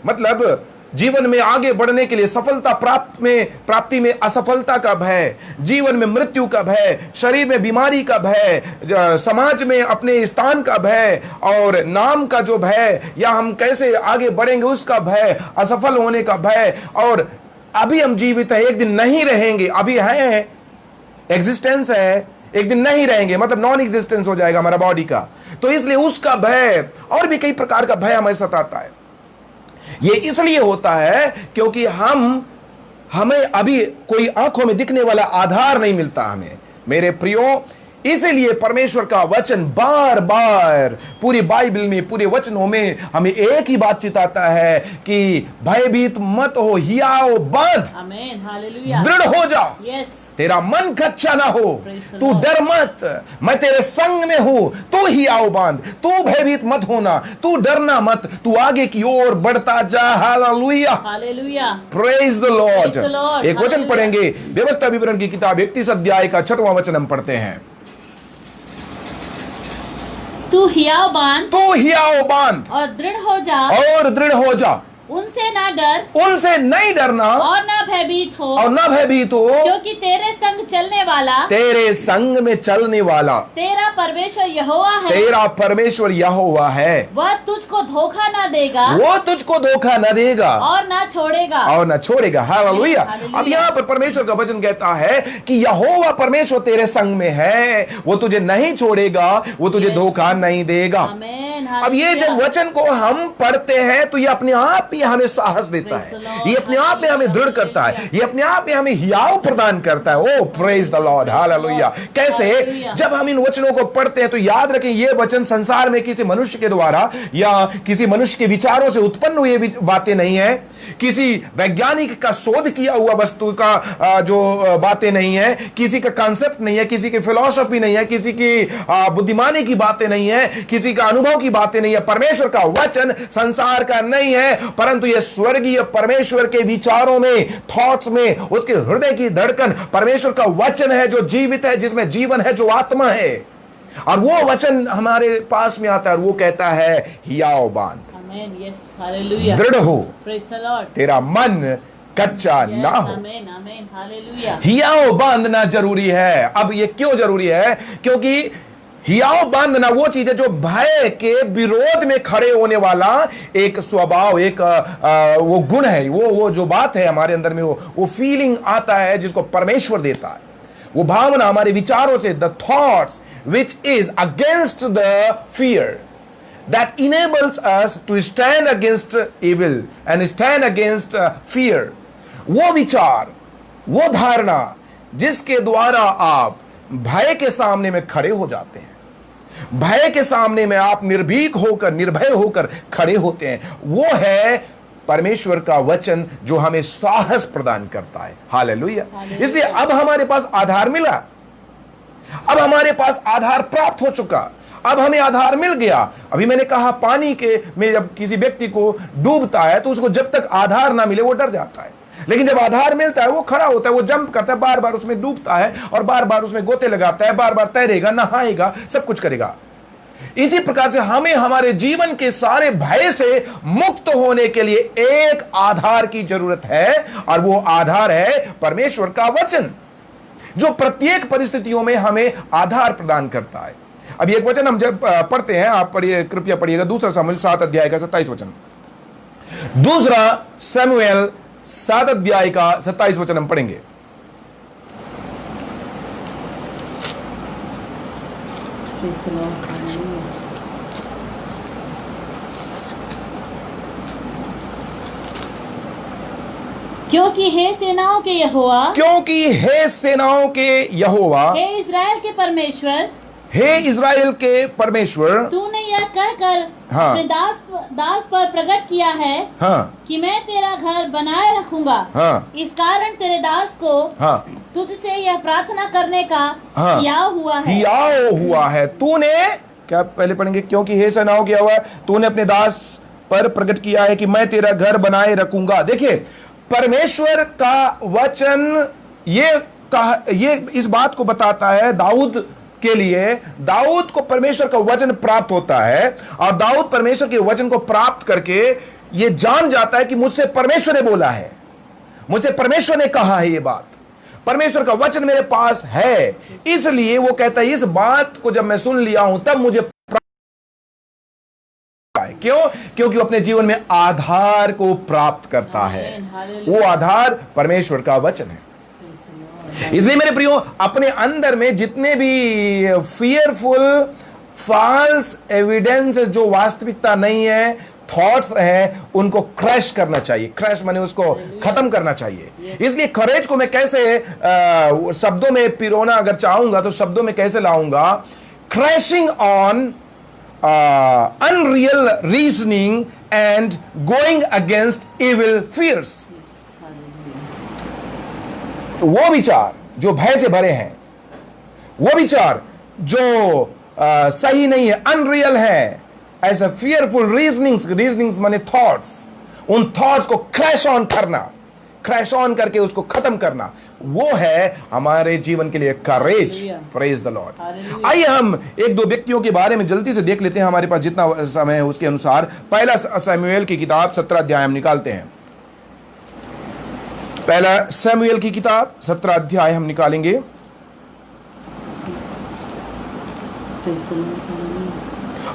मतलब जीवन में आगे बढ़ने के लिए, सफलता प्राप्ति में असफलता का भय, जीवन में मृत्यु का भय, शरीर में बीमारी का भय, समाज में अपने स्थान का भय, और नाम का जो भय, या हम कैसे आगे बढ़ेंगे उसका भय, असफल होने का भय, और अभी हम जीवित है, एक दिन नहीं रहेंगे, अभी है, एग्जिस्टेंस है, एक दिन नहीं रहेंगे, मतलब नॉन एग्जिस्टेंस हो जाएगा हमारा बॉडी का, तो इसलिए उसका भय, और भी कई प्रकार का भय हमें सताता है। ये इसलिए होता है क्योंकि हमें अभी कोई आंखों में दिखने वाला आधार नहीं मिलता हमें, मेरे प्रियो। इसीलिए परमेश्वर का वचन बार बार पूरी बाइबल में, पूरे वचनों में हमें एक ही बात चिताता है कि भयभीत मत हो, हियाओ बांध, आमीन, हालेलुया, दृढ़ हो जा, यस, तेरा मन कच्चा ना हो, तू डर मत, मैं तेरे संग में हूं, तू हियाओ बांध, तू भयभीत मत होना, तू डरना मत, तू आगे की ओर बढ़ता जा। Hallelujah, hallelujah, praise the Lord. Praise the Lord, एक वचन हालेलुया। पढ़ेंगे, व्यवस्था विवरण की किताब 31 अध्याय का 6वां वचन हम पढ़ते हैं। तू हियाव बांध तू हियाओ बांध और दृढ़ हो जा, और दृढ़ हो जा, उनसे ना डर, उनसे नहीं डरना और ना भयभीत हो, और न भयभीत हो, क्योंकि तेरे संग चलने वाला, तेरे संग में चलने वाला तेरा परमेश्वर यहोवा है, तेरा परमेश्वर यहोवा है, वह तुझको धोखा ना देगा, वो तुझको धोखा न देगा और ना छोड़ेगा, और न छोड़ेगा। हालेलुया। हालेलुया। अब यहाँ पर परमेश्वर का वचन कहता है कि यहोवा परमेश्वर तेरे संग में है, वो तुझे नहीं छोड़ेगा, वो तुझे Yes. धोखा नहीं देगा। आमीन, अब ये हालेलुया। जब वचन को हम पढ़ते हैं तो ये अपने आप ही हमें साहस देता Praise the है, Lord. ये अपने आप में हमें दृढ़ करता है, ये अपने आप में हमें हियाव प्रदान करता है। ओ प्रेज द लॉर्ड, हालेलुया। कैसे? Hallelujah. जब हम इन वचनों को पढ़ते हैं तो याद रखें, ये वचन संसार में किसी मनुष्य के द्वारा या किसी मनुष्य के विचारों से उत्पन्न हुई बातें नहीं है, किसी वैज्ञानिक का शोध किया हुआ वस्तु का जो बातें नहीं है, किसी का कॉन्सेप्ट नहीं है, किसी की फिलॉसफी नहीं है, किसी की बुद्धिमानी की बातें नहीं है, किसी का अनुभव की बातें नहीं है। परमेश्वर का वचन संसार का नहीं है, परंतु यह स्वर्गीय परमेश्वर के विचारों में, थॉट्स में, उसके हृदय की धड़कन परमेश्वर का वचन है जो जीवित है, जिसमें जीवन है, जो आत्मा है। और वो वचन हमारे पास में आता है और वो कहता है हियाओ बांध, आमीन, यस, हालेलुया, दृढ़ हो, प्रेज द लॉर्ड, तेरा मन कच्चा ना हो। आमीन, आमीन, हालेलुया, हियाओ बांधना जरूरी है। अब ये क्यों जरूरी है? क्योंकि हियाओ बांधना वो चीज है जो भय के विरोध में खड़े होने वाला एक स्वभाव, एक वो गुण है, वो जो बात है हमारे अंदर में, वो फीलिंग आता है जिसको परमेश्वर देता है, वो भावना हमारे विचारों से, the thoughts which is against the fear, that enables us to stand against evil and stand against fear। वो विचार, वो धारणा जिसके द्वारा आप भय के सामने में खड़े हो जाते हैं, भय के सामने में आप निर्भीक होकर, निर्भय होकर खड़े होते हैं, वो है परमेश्वर का वचन जो हमें साहस प्रदान करता है। हालेलुया। इसलिए अब हमारे पास आधार मिला, अब हमारे पास आधार प्राप्त हो चुका, अब हमें आधार मिल गया। अभी मैंने कहा पानी के में जब किसी व्यक्ति को डूबता है तो उसको जब तक आधार ना मिले वो डर जाता है, लेकिन जब आधार मिलता है वो खड़ा होता है, वो जंप करता है, बार बार उसमें डूबता है और बार बार उसमें गोते लगाता है, बार बार तैरेगा, नहाएगा, सब कुछ करेगा। इसी प्रकार से हमें हमारे जीवन के सारे भय से मुक्त होने के लिए एक आधार की जरूरत है, और वो आधार है परमेश्वर का वचन, जो प्रत्येक परिस्थितियों में हमें आधार प्रदान करता है। अब एक वचन हम जब पढ़ते हैं, आप पढ़िए, कृपया पढ़िएगा, 2 शमूएल 7 अध्याय का 27 वचन। 2 शमूएल 7 अध्याय का 27 वचन हम पढ़ेंगे। प्रेज द लॉर्ड, हालेलुया, क्योंकि हे सेनाओं के यहोवा, क्योंकि हे सेनाओं के यहोवा, हे इस्राएल के परमेश्वर, हे इज़राइल के परमेश्वर, तूने यह कहकर हाँ। अपने दास पर प्रकट किया है हाँ कि मैं तेरा घर बनाए रखूंगा। हाँ इस कारण तेरे दास को हाँ तुझसे यह प्रार्थना करने का हाँ। हिया हुआ है। हिया हुआ है। तूने क्या, पहले पढ़ेंगे, क्योंकि हे से नाव किया हुआ है, तूने अपने दास पर प्रकट किया है कि मैं तेरा घर बनाए रखूंगा। देखिए, परमेश्वर का वचन ये इस बात को बताता है दाऊद के लिए। दाऊद को परमेश्वर का वचन प्राप्त होता है और दाऊद परमेश्वर के वचन को प्राप्त करके ये जान जाता है कि मुझसे परमेश्वर ने बोला है, मुझसे परमेश्वर ने कहा है, ये बात परमेश्वर का वचन मेरे पास है। इसलिए वो कहता है, इस बात को जब मैं सुन लिया हूं तब मुझे क्यों? क्योंकि वो अपने जीवन में आधार को प्राप्त करता है। वो आधार परमेश्वर का वचन है। इसलिए मेरे प्रियो, अपने अंदर में जितने भी फियरफुल फॉल्स एविडेंस, जो वास्तविकता नहीं है, थॉट्स हैं, उनको क्रैश करना चाहिए। क्रैश माने उसको खत्म करना चाहिए। इसलिए करेज को मैं कैसे शब्दों में पिरोना अगर चाहूंगा तो शब्दों में कैसे लाऊंगा? Crashing on unreal reasoning and going against evil fears. वो विचार जो भय से भरे हैं, वो विचार जो सही नहीं है, अनरियल है, ऐसा फियरफुल रीजनिंग्स माने थॉट्स, उन थॉट्स को क्रैश ऑन करना, क्रैश ऑन करके उसको खत्म करना, वो है हमारे जीवन के लिए करेज। Praise the Lord. आइए हम एक दो व्यक्तियों के बारे में जल्दी से देख लेते हैं, हमारे पास जितना समय है उसके अनुसार। पहला शमूएल की किताब 17 अध्याय हम निकालते हैं। पहला शमूएल की किताब 17 अध्याय हम निकालेंगे।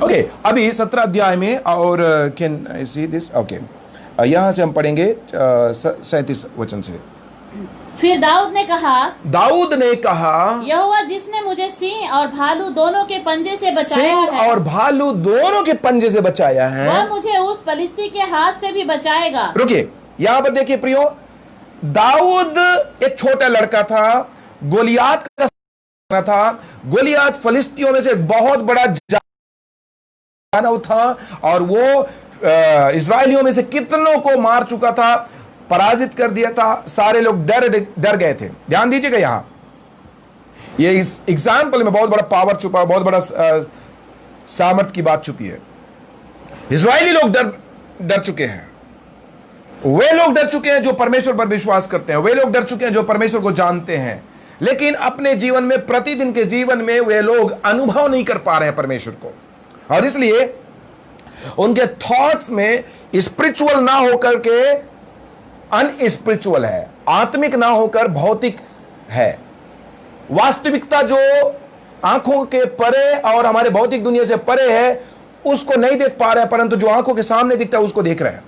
ओके, अभी 17 अध्याय में, और can I see this? Okay, यहां से हम पढ़ेंगे 37 वचन से। फिर दाऊद ने कहा, यहोवा जिसने मुझे सिंह और भालू दोनों के पंजे से बचाया सिंह है, और भालू दोनों के पंजे से बचाया है, वह मुझे उस फलिस्ती के हाथ से भी बचाएगा। रुकिए, यहां पर देखिए प्रियो, दाऊद एक छोटा लड़का था, गोलियात का था। गोलियात फलिस्तियों में से एक बहुत बड़ा दानव था और वो इस्राएलियों में से कितनों को मार चुका था, पराजित कर दिया था। सारे लोग डर गए थे। ध्यान दीजिएगा, यहां ये इस एग्जाम्पल में बहुत बड़ा पावर छुपा है, बहुत बड़ा सामर्थ की बात छुपी है। इस्राएली लोग डर चुके हैं। वे लोग डर चुके हैं जो परमेश्वर पर विश्वास करते हैं, वे लोग डर चुके हैं जो परमेश्वर को जानते हैं, लेकिन अपने जीवन में, प्रतिदिन के जीवन में वे लोग अनुभव नहीं कर पा रहे हैं परमेश्वर को, और इसलिए उनके थॉट्स में स्पिरिचुअल ना होकर के अनस्पिरिचुअल है, आत्मिक ना होकर भौतिक है। वास्तविकता जो आंखों के परे और हमारे भौतिक दुनिया से परे है उसको नहीं देख पा रहे हैं, परंतु जो आंखों के सामने दिखता है उसको देख रहे हैं।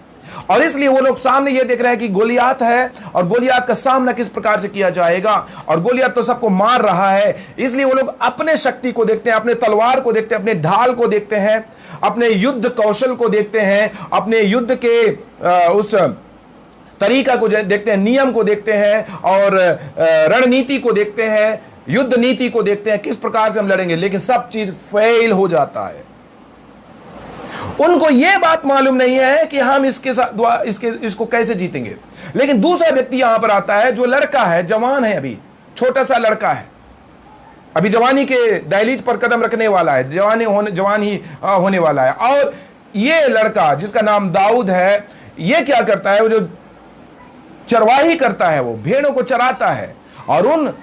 और इसलिए वो लोग सामने ये देख रहे हैं कि गोलियात है और गोलियात का सामना किस प्रकार से किया जाएगा, और गोलियात तो सबको मार रहा है। इसलिए वो लोग अपने शक्ति को देखते हैं, अपने तलवार को देखते हैं, अपने ढाल को देखते हैं, अपने युद्ध कौशल को देखते हैं, अपने युद्ध के उस तरीका को देखते हैं, नियम को देखते हैं, और रणनीति को देखते हैं, युद्ध नीति को देखते हैं, किस प्रकार से हम लड़ेंगे। लेकिन सब चीज फेल हो जाता है। उनको यह बात मालूम नहीं है कि हम इसको कैसे जीतेंगे। लेकिन दूसरा व्यक्ति यहां पर आता है जो लड़का है, जवान है, अभी छोटा सा लड़का है, अभी जवानी के दहलीज पर कदम रखने वाला है, जवान ही होने वाला है। और ये लड़का जिसका नाम दाऊद है, ये क्या करता है? वो जो चरवाही करता है, वो भेड़ों को चराता है, और उन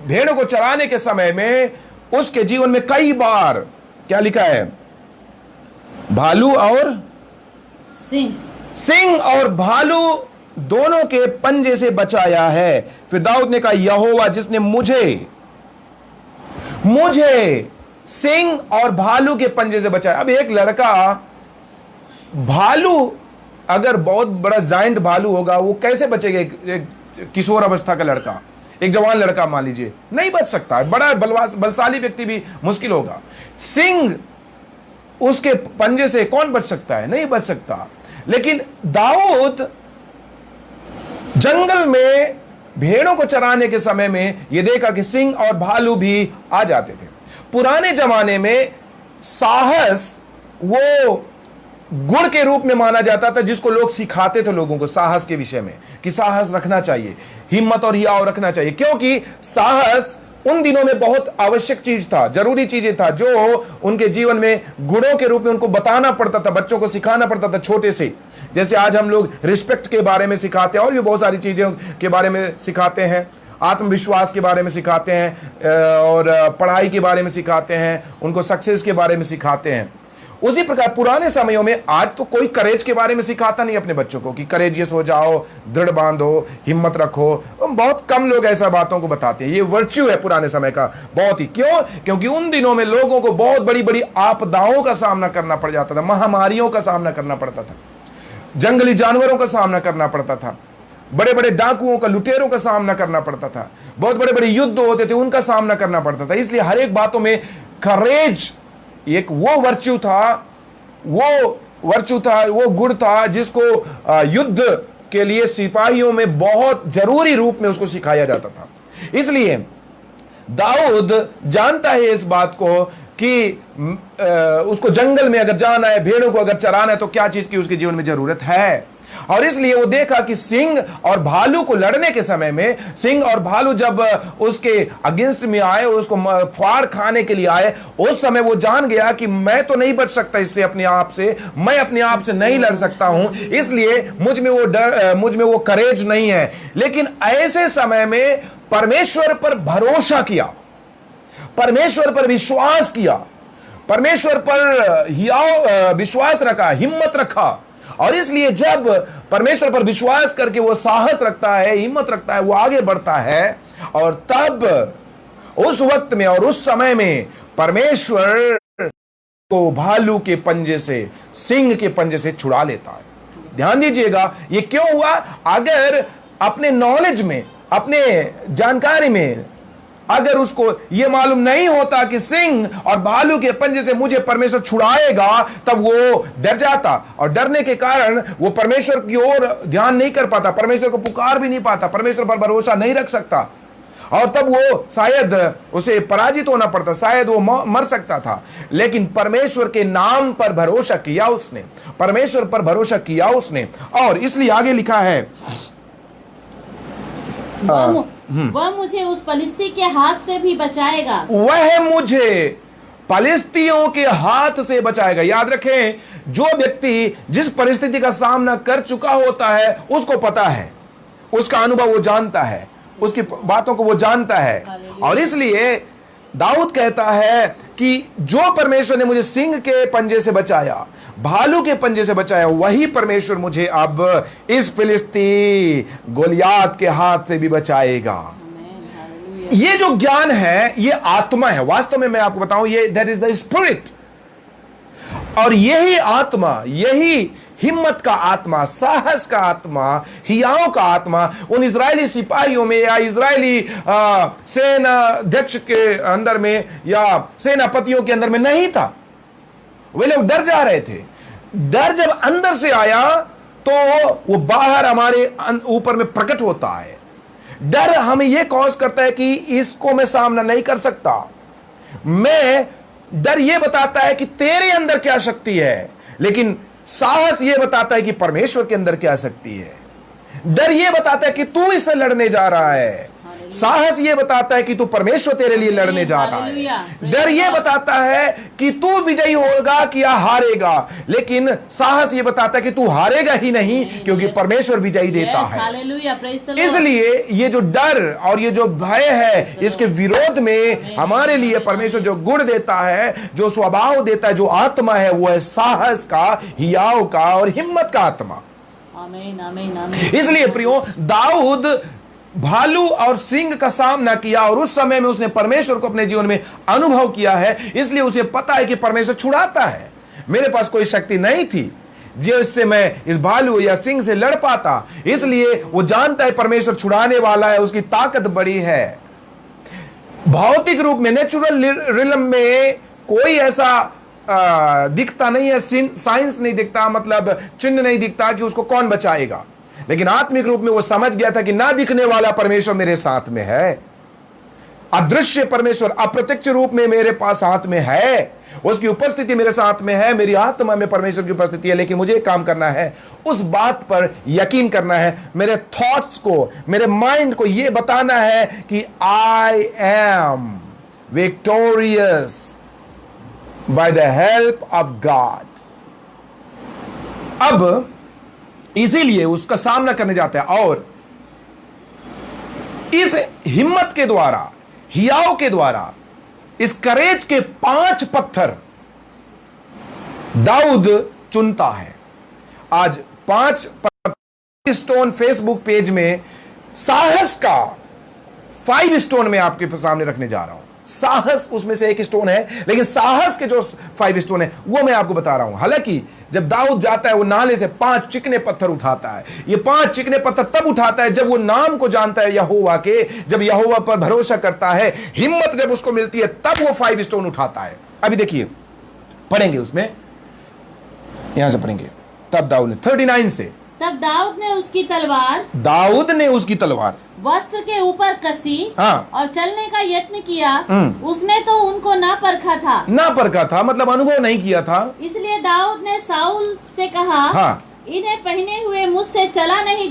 भेड़ों को चराने के समय में उसके जीवन में कई बार क्या लिखा है? भालू और सिंह और भालू दोनों के पंजे से बचाया है। फिर दाऊद ने कहा, यहोवा जिसने मुझे सिंह और भालू के पंजे से बचाया। अब एक लड़का, भालू अगर बहुत बड़ा जायंट भालू होगा, वो कैसे बचेगा? एक किशोर अवस्था का लड़का, एक जवान लड़का मान लीजिए, नहीं बच सकता। बड़ा बलशाली व्यक्ति भी मुश्किल होगा। सिंह उसके पंजे से कौन बच सकता है? नहीं बच सकता। लेकिन दाऊद जंगल में भेड़ों को चराने के समय में यह देखा कि सिंह और भालू भी आ जाते थे। पुराने जमाने में साहस वो गुण के रूप में माना जाता था, जिसको लोग सिखाते थे लोगों को साहस के विषय में, कि साहस रखना चाहिए, हिम्मत और हियाव रखना चाहिए, क्योंकि साहस उन दिनों में बहुत आवश्यक चीज था, जरूरी चीजें था, जो उनके जीवन में गुणों के रूप में उनको बताना पड़ता था, बच्चों को सिखाना पड़ता था छोटे से। जैसे आज हम लोग रिस्पेक्ट के बारे में सिखाते हैं और भी बहुत सारी चीजों के बारे में सिखाते हैं, आत्मविश्वास के बारे में सिखाते हैं और पढ़ाई के बारे में सिखाते हैं, उनको सक्सेस के बारे में सिखाते हैं। उसी प्रकार पुराने समयों में आज तो कोई करेज के बारे में सिखाता नहीं अपने बच्चों को, कि करेजियस हो जाओ, दृढ़ बांधो, हिम्मत रखो। बहुत कम लोग ऐसा बातों को बताते हैं। ये वर्च्यू है पुराने समय का बहुत ही। क्यों? क्योंकि उन दिनों में लोगों को बहुत बड़ी बड़ी आपदाओं का सामना करना पड़ जाता था, महामारियों का सामना करना पड़ता था, जंगली जानवरों का सामना करना पड़ता था, बड़े बड़े डाकुओं का, लुटेरों का सामना करना पड़ता था, बहुत बड़े बड़े युद्ध होते थे, उनका सामना करना पड़ता था। इसलिए हर एक बातों में करेज एक वो वर्च्यू था, वो गुण था जिसको युद्ध के लिए सिपाहियों में बहुत जरूरी रूप में उसको सिखाया जाता था। इसलिए दाऊद जानता है इस बात को कि उसको जंगल में अगर जाना है, भेड़ों को अगर चराना है, तो क्या चीज की उसके जीवन में जरूरत है। और इसलिए वो देखा कि सिंह और भालू को लड़ने के समय में, सिंह और भालू जब उसके अगेंस्ट में आए, उसको फाड़ खाने के लिए आए, उस समय वो जान गया कि मैं तो नहीं बच सकता इससे, अपने आप से मैं अपने आप से नहीं लड़ सकता हूं, इसलिए मुझ में वो करेज नहीं है। लेकिन ऐसे समय में परमेश्वर पर भरोसा किया, परमेश्वर पर विश्वास किया, परमेश्वर पर हियाव विश्वास रखा, हिम्मत रखा। और इसलिए जब परमेश्वर पर विश्वास करके वो साहस रखता है, हिम्मत रखता है, वो आगे बढ़ता है, और तब उस वक्त में और उस समय में परमेश्वर को भालू के पंजे से, सिंह के पंजे से छुड़ा लेता है। ध्यान दीजिएगा, ये क्यों हुआ? अगर अपने नॉलेज में, अपने जानकारी में अगर उसको ये मालूम नहीं होता कि सिंह और भालू के पंजे से मुझे परमेश्वर छुड़ाएगा, तब वो डर जाता, और डरने के कारण वो परमेश्वर की ओर ध्यान नहीं कर पाता, परमेश्वर को पुकार भी नहीं पाता, परमेश्वर पर भरोसा नहीं रख सकता, और तब वो शायद उसे पराजित होना पड़ता, शायद वो मर सकता था। लेकिन परमेश्वर के नाम पर भरोसा किया उसने, परमेश्वर पर भरोसा किया उसने, और इसलिए आगे लिखा है, वह मुझे उस पलिश्ती के हाथ से भी बचाएगा, वह मुझे पलिश्तियों के हाथ से बचाएगा। याद रखें, जो व्यक्ति जिस परिस्थिति का सामना कर चुका होता है, उसको पता है, उसका अनुभव वो जानता है, उसकी बातों को वो जानता है। और इसलिए दाऊद कहता है कि जो परमेश्वर ने मुझे सिंह के पंजे से बचाया, भालू के पंजे से बचाया, वही परमेश्वर मुझे अब इस फिलिस्ती गोलियात के हाथ से भी बचाएगा। ये जो ज्ञान है, ये आत्मा है। वास्तव में मैं आपको बताऊं, ये दैट इज द स्पिरिट। और यही आत्मा, यही हिम्मत का आत्मा, साहस का आत्मा, हियाव का आत्मा उन इजरायली सिपाहियों में या इजरायली सेना अध्यक्ष के अंदर में या सेनापतियों के अंदर में नहीं था। वे लोग डर जा रहे थे। डर जब अंदर से आया तो वो बाहर हमारे ऊपर में प्रकट होता है। डर हमें यह कॉज करता है कि इसको मैं सामना नहीं कर सकता। डर यह बताता है कि तेरे अंदर क्या शक्ति है, लेकिन साहस यह बताता है कि परमेश्वर के अंदर क्या शक्ति है। डर यह बताता है कि तू इससे लड़ने जा रहा है, साहस यह बताता है कि तू परमेश्वर तेरे लिए लड़ने जा रहा है। डर यह बताता है कि तू विजयी होगा कि या हारेगा, लेकिन साहस यह बताता है कि तू हारेगा ही नहीं, क्योंकि परमेश्वर विजयी देता है। इसलिए ये जो डर और ये जो भय है, इसके विरोध में हमारे लिए परमेश्वर जो गुण देता है, जो स्वभाव देता है, जो आत्मा है, वो है साहस का, हियाव का और हिम्मत का आत्मा। आमीन, आमीन, आमीन। इसलिए प्रियो, दाऊद भालू और सिंह का सामना किया और उस समय में उसने परमेश्वर को अपने जीवन में अनुभव किया है। इसलिए उसे पता है कि परमेश्वर छुड़ाता है। मेरे पास कोई शक्ति नहीं थी जिससे मैं इस भालू या सिंह से लड़ पाता, इसलिए वो जानता है परमेश्वर छुड़ाने वाला है, उसकी ताकत बड़ी है। भौतिक रूप में, नेचुरल रिलम में कोई ऐसा दिखता नहीं है, साइंस नहीं दिखता, मतलब चिन्ह नहीं दिखता कि उसको कौन बचाएगा। लेकिन आत्मिक रूप में वो समझ गया था कि ना दिखने वाला परमेश्वर मेरे साथ में है। अदृश्य परमेश्वर अप्रत्यक्ष रूप में मेरे पास साथ में है, उसकी उपस्थिति मेरे साथ में है, मेरी आत्मा में परमेश्वर की उपस्थिति है, लेकिन मुझे एक काम करना है, उस बात पर यकीन करना है, मेरे थॉट्स को, मेरे माइंड को यह बताना है कि I am victorious by the help of God. अब इसीलिए उसका सामना करने जाता है, और इस हिम्मत के द्वारा, हियाव के द्वारा, इस करेज के 5 पत्थर दाऊद चुनता है। आज 5 स्टोन फेसबुक पेज में साहस का 5 स्टोन में आपके सामने रखने जा रहा हूं। साहस उसमें से एक स्टोन है, लेकिन साहस के जो 5 स्टोन है वो मैं आपको बता रहा हूं। हालांकि जब दाऊद जाता है, वो नाले से 5 चिकने पत्थर उठाता है। ये 5 चिकने पत्थर तब उठाता है जब वो नाम को जानता है यहोवा के, जब यहोवा पर भरोसा करता है, हिम्मत जब उसको मिलती है, तब वो 5 स्टोन उठाता है। अभी देखिए, पढ़ेंगे उसमें, यहां से पढ़ेंगे। तब दाऊद ने 39 से, तब दाऊद ने उसकी तलवार वस्त्र के ऊपर कसी और चलने का यत्न किया। उसने तो उनको ना परखा था, मतलब अनुभव नहीं किया था। इसलिए दाऊद ने साउल से कहा, इन्हें पहने हुए मुझसे चला नहीं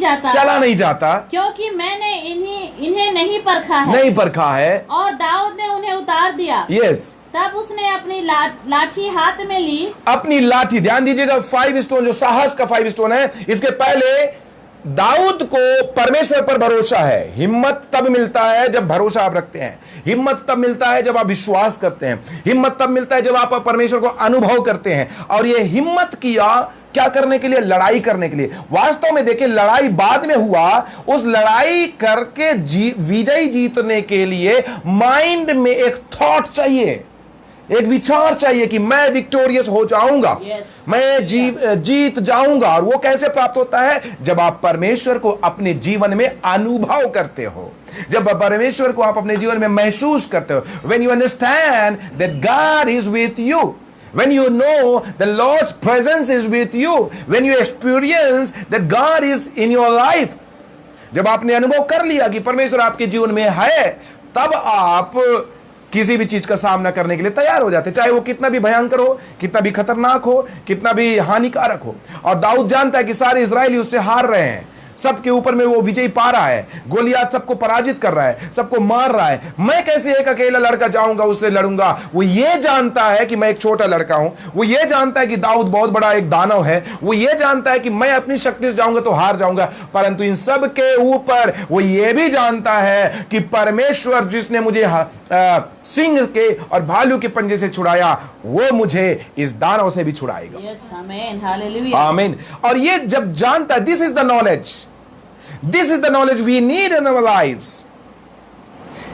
जाता, क्योंकि मैंने इन्हें नहीं परखा है। और दाऊद ने उन्हें उतार दिया। यस। तब उसने अपनी लाठी हाथ में ली। अपनी लाठी, ध्यान दीजिएगा, 5 स्टोन जो साहस का 5 स्टोन है, इसके पहले दाऊद को परमेश्वर पर भरोसा है। हिम्मत तब मिलता है जब भरोसा आप रखते हैं, हिम्मत तब मिलता है जब आप विश्वास करते हैं, हिम्मत तब मिलता है जब आप परमेश्वर को अनुभव करते हैं। और यह हिम्मत किया क्या करने के लिए? लड़ाई करने के लिए। वास्तव में देखिए, लड़ाई बाद में हुआ, उस लड़ाई करके विजय जीतने के लिए माइंड में एक थॉट चाहिए, एक विचार चाहिए कि मैं विक्टोरियस हो जाऊंगा। मैं जीत जाऊंगा। और वो कैसे प्राप्त होता है? जब आप परमेश्वर को अपने जीवन में अनुभव करते हो, जब परमेश्वर को आप अपने जीवन में महसूस करते हो। When you understand that God is with you, when you know the Lord's presence is with you, when you experience that God is in your life, जब आपने अनुभव कर लिया कि परमेश्वर आपके जीवन में है, तब आप किसी भी चीज का सामना करने के लिए तैयार हो जाते, चाहे वो कितना भी भयंकर हो, कितना भी खतरनाक हो, कितना भी हानिकारक हो। और दाऊद जानता है कि सारे इजरायली उससे हार रहे हैं, सबके ऊपर में वो विजय पा रहा है, गोलियात सबको पराजित कर रहा है, सबको मार रहा है। मैं कैसे एक अकेला लड़का जाऊंगा उससे लड़ूंगा? वो ये जानता है कि मैं एक छोटा लड़का हूं, वो ये जानता है कि दाऊद बहुत बड़ा एक दानव है, वो ये जानता है कि मैं अपनी शक्ति से जाऊंगा तो हार जाऊंगा। परंतु इन सब के ऊपर वो ये भी जानता है कि परमेश्वर जिसने मुझे सिंह के और भालू के पंजे से छुड़ाया, वो मुझे इस दानव से भी छुड़ाएगा। आमीन। और ये जब जानता है, this is the knowledge we need in our lives.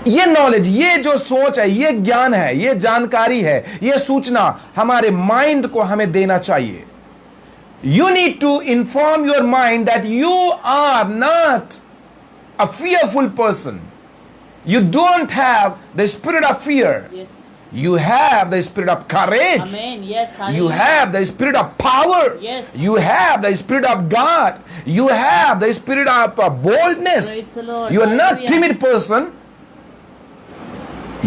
ये नॉलेज, ये जो सोच है, ये ज्ञान है, ये जानकारी है, ये सूचना हमारे माइंड को हमें देना चाहिए। You need to inform your mind that you are not a fearful person. You don't have the spirit of fear. Yes. You have the spirit of courage. Amen. Yes. You have the spirit of power. Yes. You have the spirit of God. You have the spirit of boldness. Praise the Lord. You are not Hallelujah. timid person.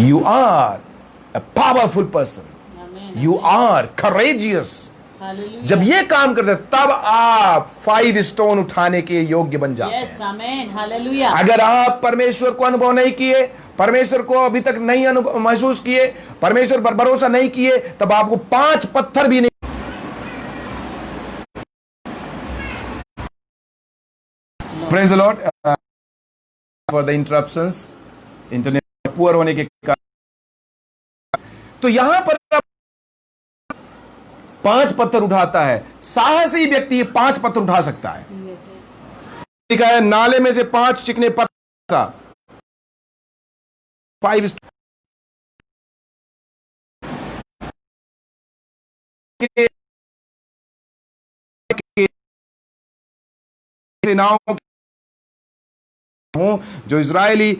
You are a powerful person. Amen. You are courageous. Hallelujah. जब ये काम करते तब आप 5 stone उठाने के योग्य बन जाते Yes. हैं। Amen. Hallelujah. अगर आप परमेश्वर को अनुभव नहीं किए, परमेश्वर को अभी तक नहीं महसूस किए, परमेश्वर पर भरोसा नहीं किए, तब आपको 5 पत्थर भी नहीं। Praise the Lord for the interruptions, internet poor होने के कारण। तो यहां पर 5 पत्थर उठाता है। साहसी व्यक्ति 5 पत्थर उठा सकता है। Yes. लिखा है, नाले में से 5 चिकने पत्थर, 5 सेनाओं हूं जो इजरायली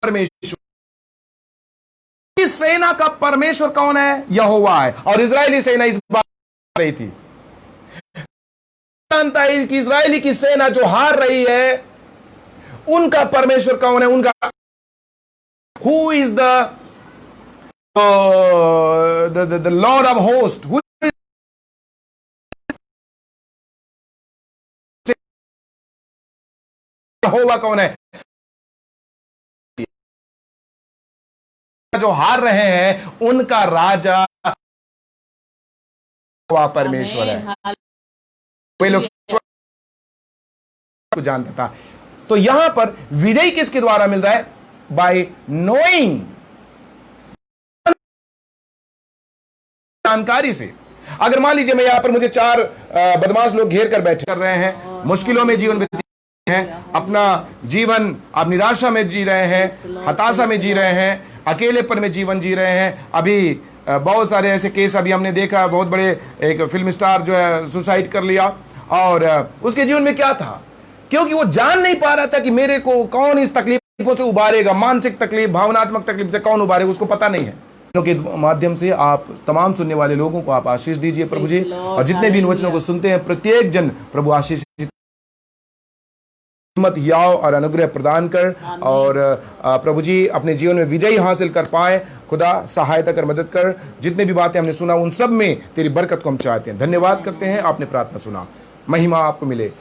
परमेश्वर, इस सेना का परमेश्वर कौन है? यहोवा है। और इजरायली सेना इस बात रही थी, जानता है कि इजरायली की सेना जो हार रही है, उनका परमेश्वर कौन है? उनका who is the Lord of host, who Jehovah कौन है? जो हार रहे हैं उनका राजा परमेश्वर है। वे लोग को जानता था। तो यहां पर विजय किसके द्वारा मिल रहा है? बाय नोइंग, जानकारी से। अगर मान लीजिए मैं यहां पर, मुझे 4 बदमाश लोग घेर कर बैठे कर रहे हैं, मुश्किलों में जीवन व्यतीत हैं, अपना जीवन आप निराशा में जी रहे हैं, हताशा में जी रहे हैं, अकेलेपन में जीवन जी रहे हैं। अभी बहुत सारे ऐसे केस अभी हमने देखा, बहुत बड़े एक फिल्म स्टार जो है सुसाइड कर लिया, और उसके जीवन में क्या था? क्योंकि वो जान नहीं पा रहा था कि मेरे को कौन इस तकलीफों से उबारेगा, मानसिक तकलीफ, भावनात्मक तकलीफ से कौन उबारेगा, उसको पता नहीं है। के माध्यम से आप तमाम सुनने वाले लोगों को आप आशीष दीजिए प्रभु जी, और जितने भी इन वचनों को सुनते हैं प्रत्येक जन प्रभु आशीष हिम्मत, याव और अनुग्रह प्रदान कर, और प्रभु जी अपने जीवन में विजय हासिल कर पाए। खुदा सहायता कर, मदद कर। जितने भी बातें हमने सुना उन सब में तेरी बरकत को हम चाहते हैं। धन्यवाद करते हैं, आपने प्रार्थना सुना। महिमा आपको मिले।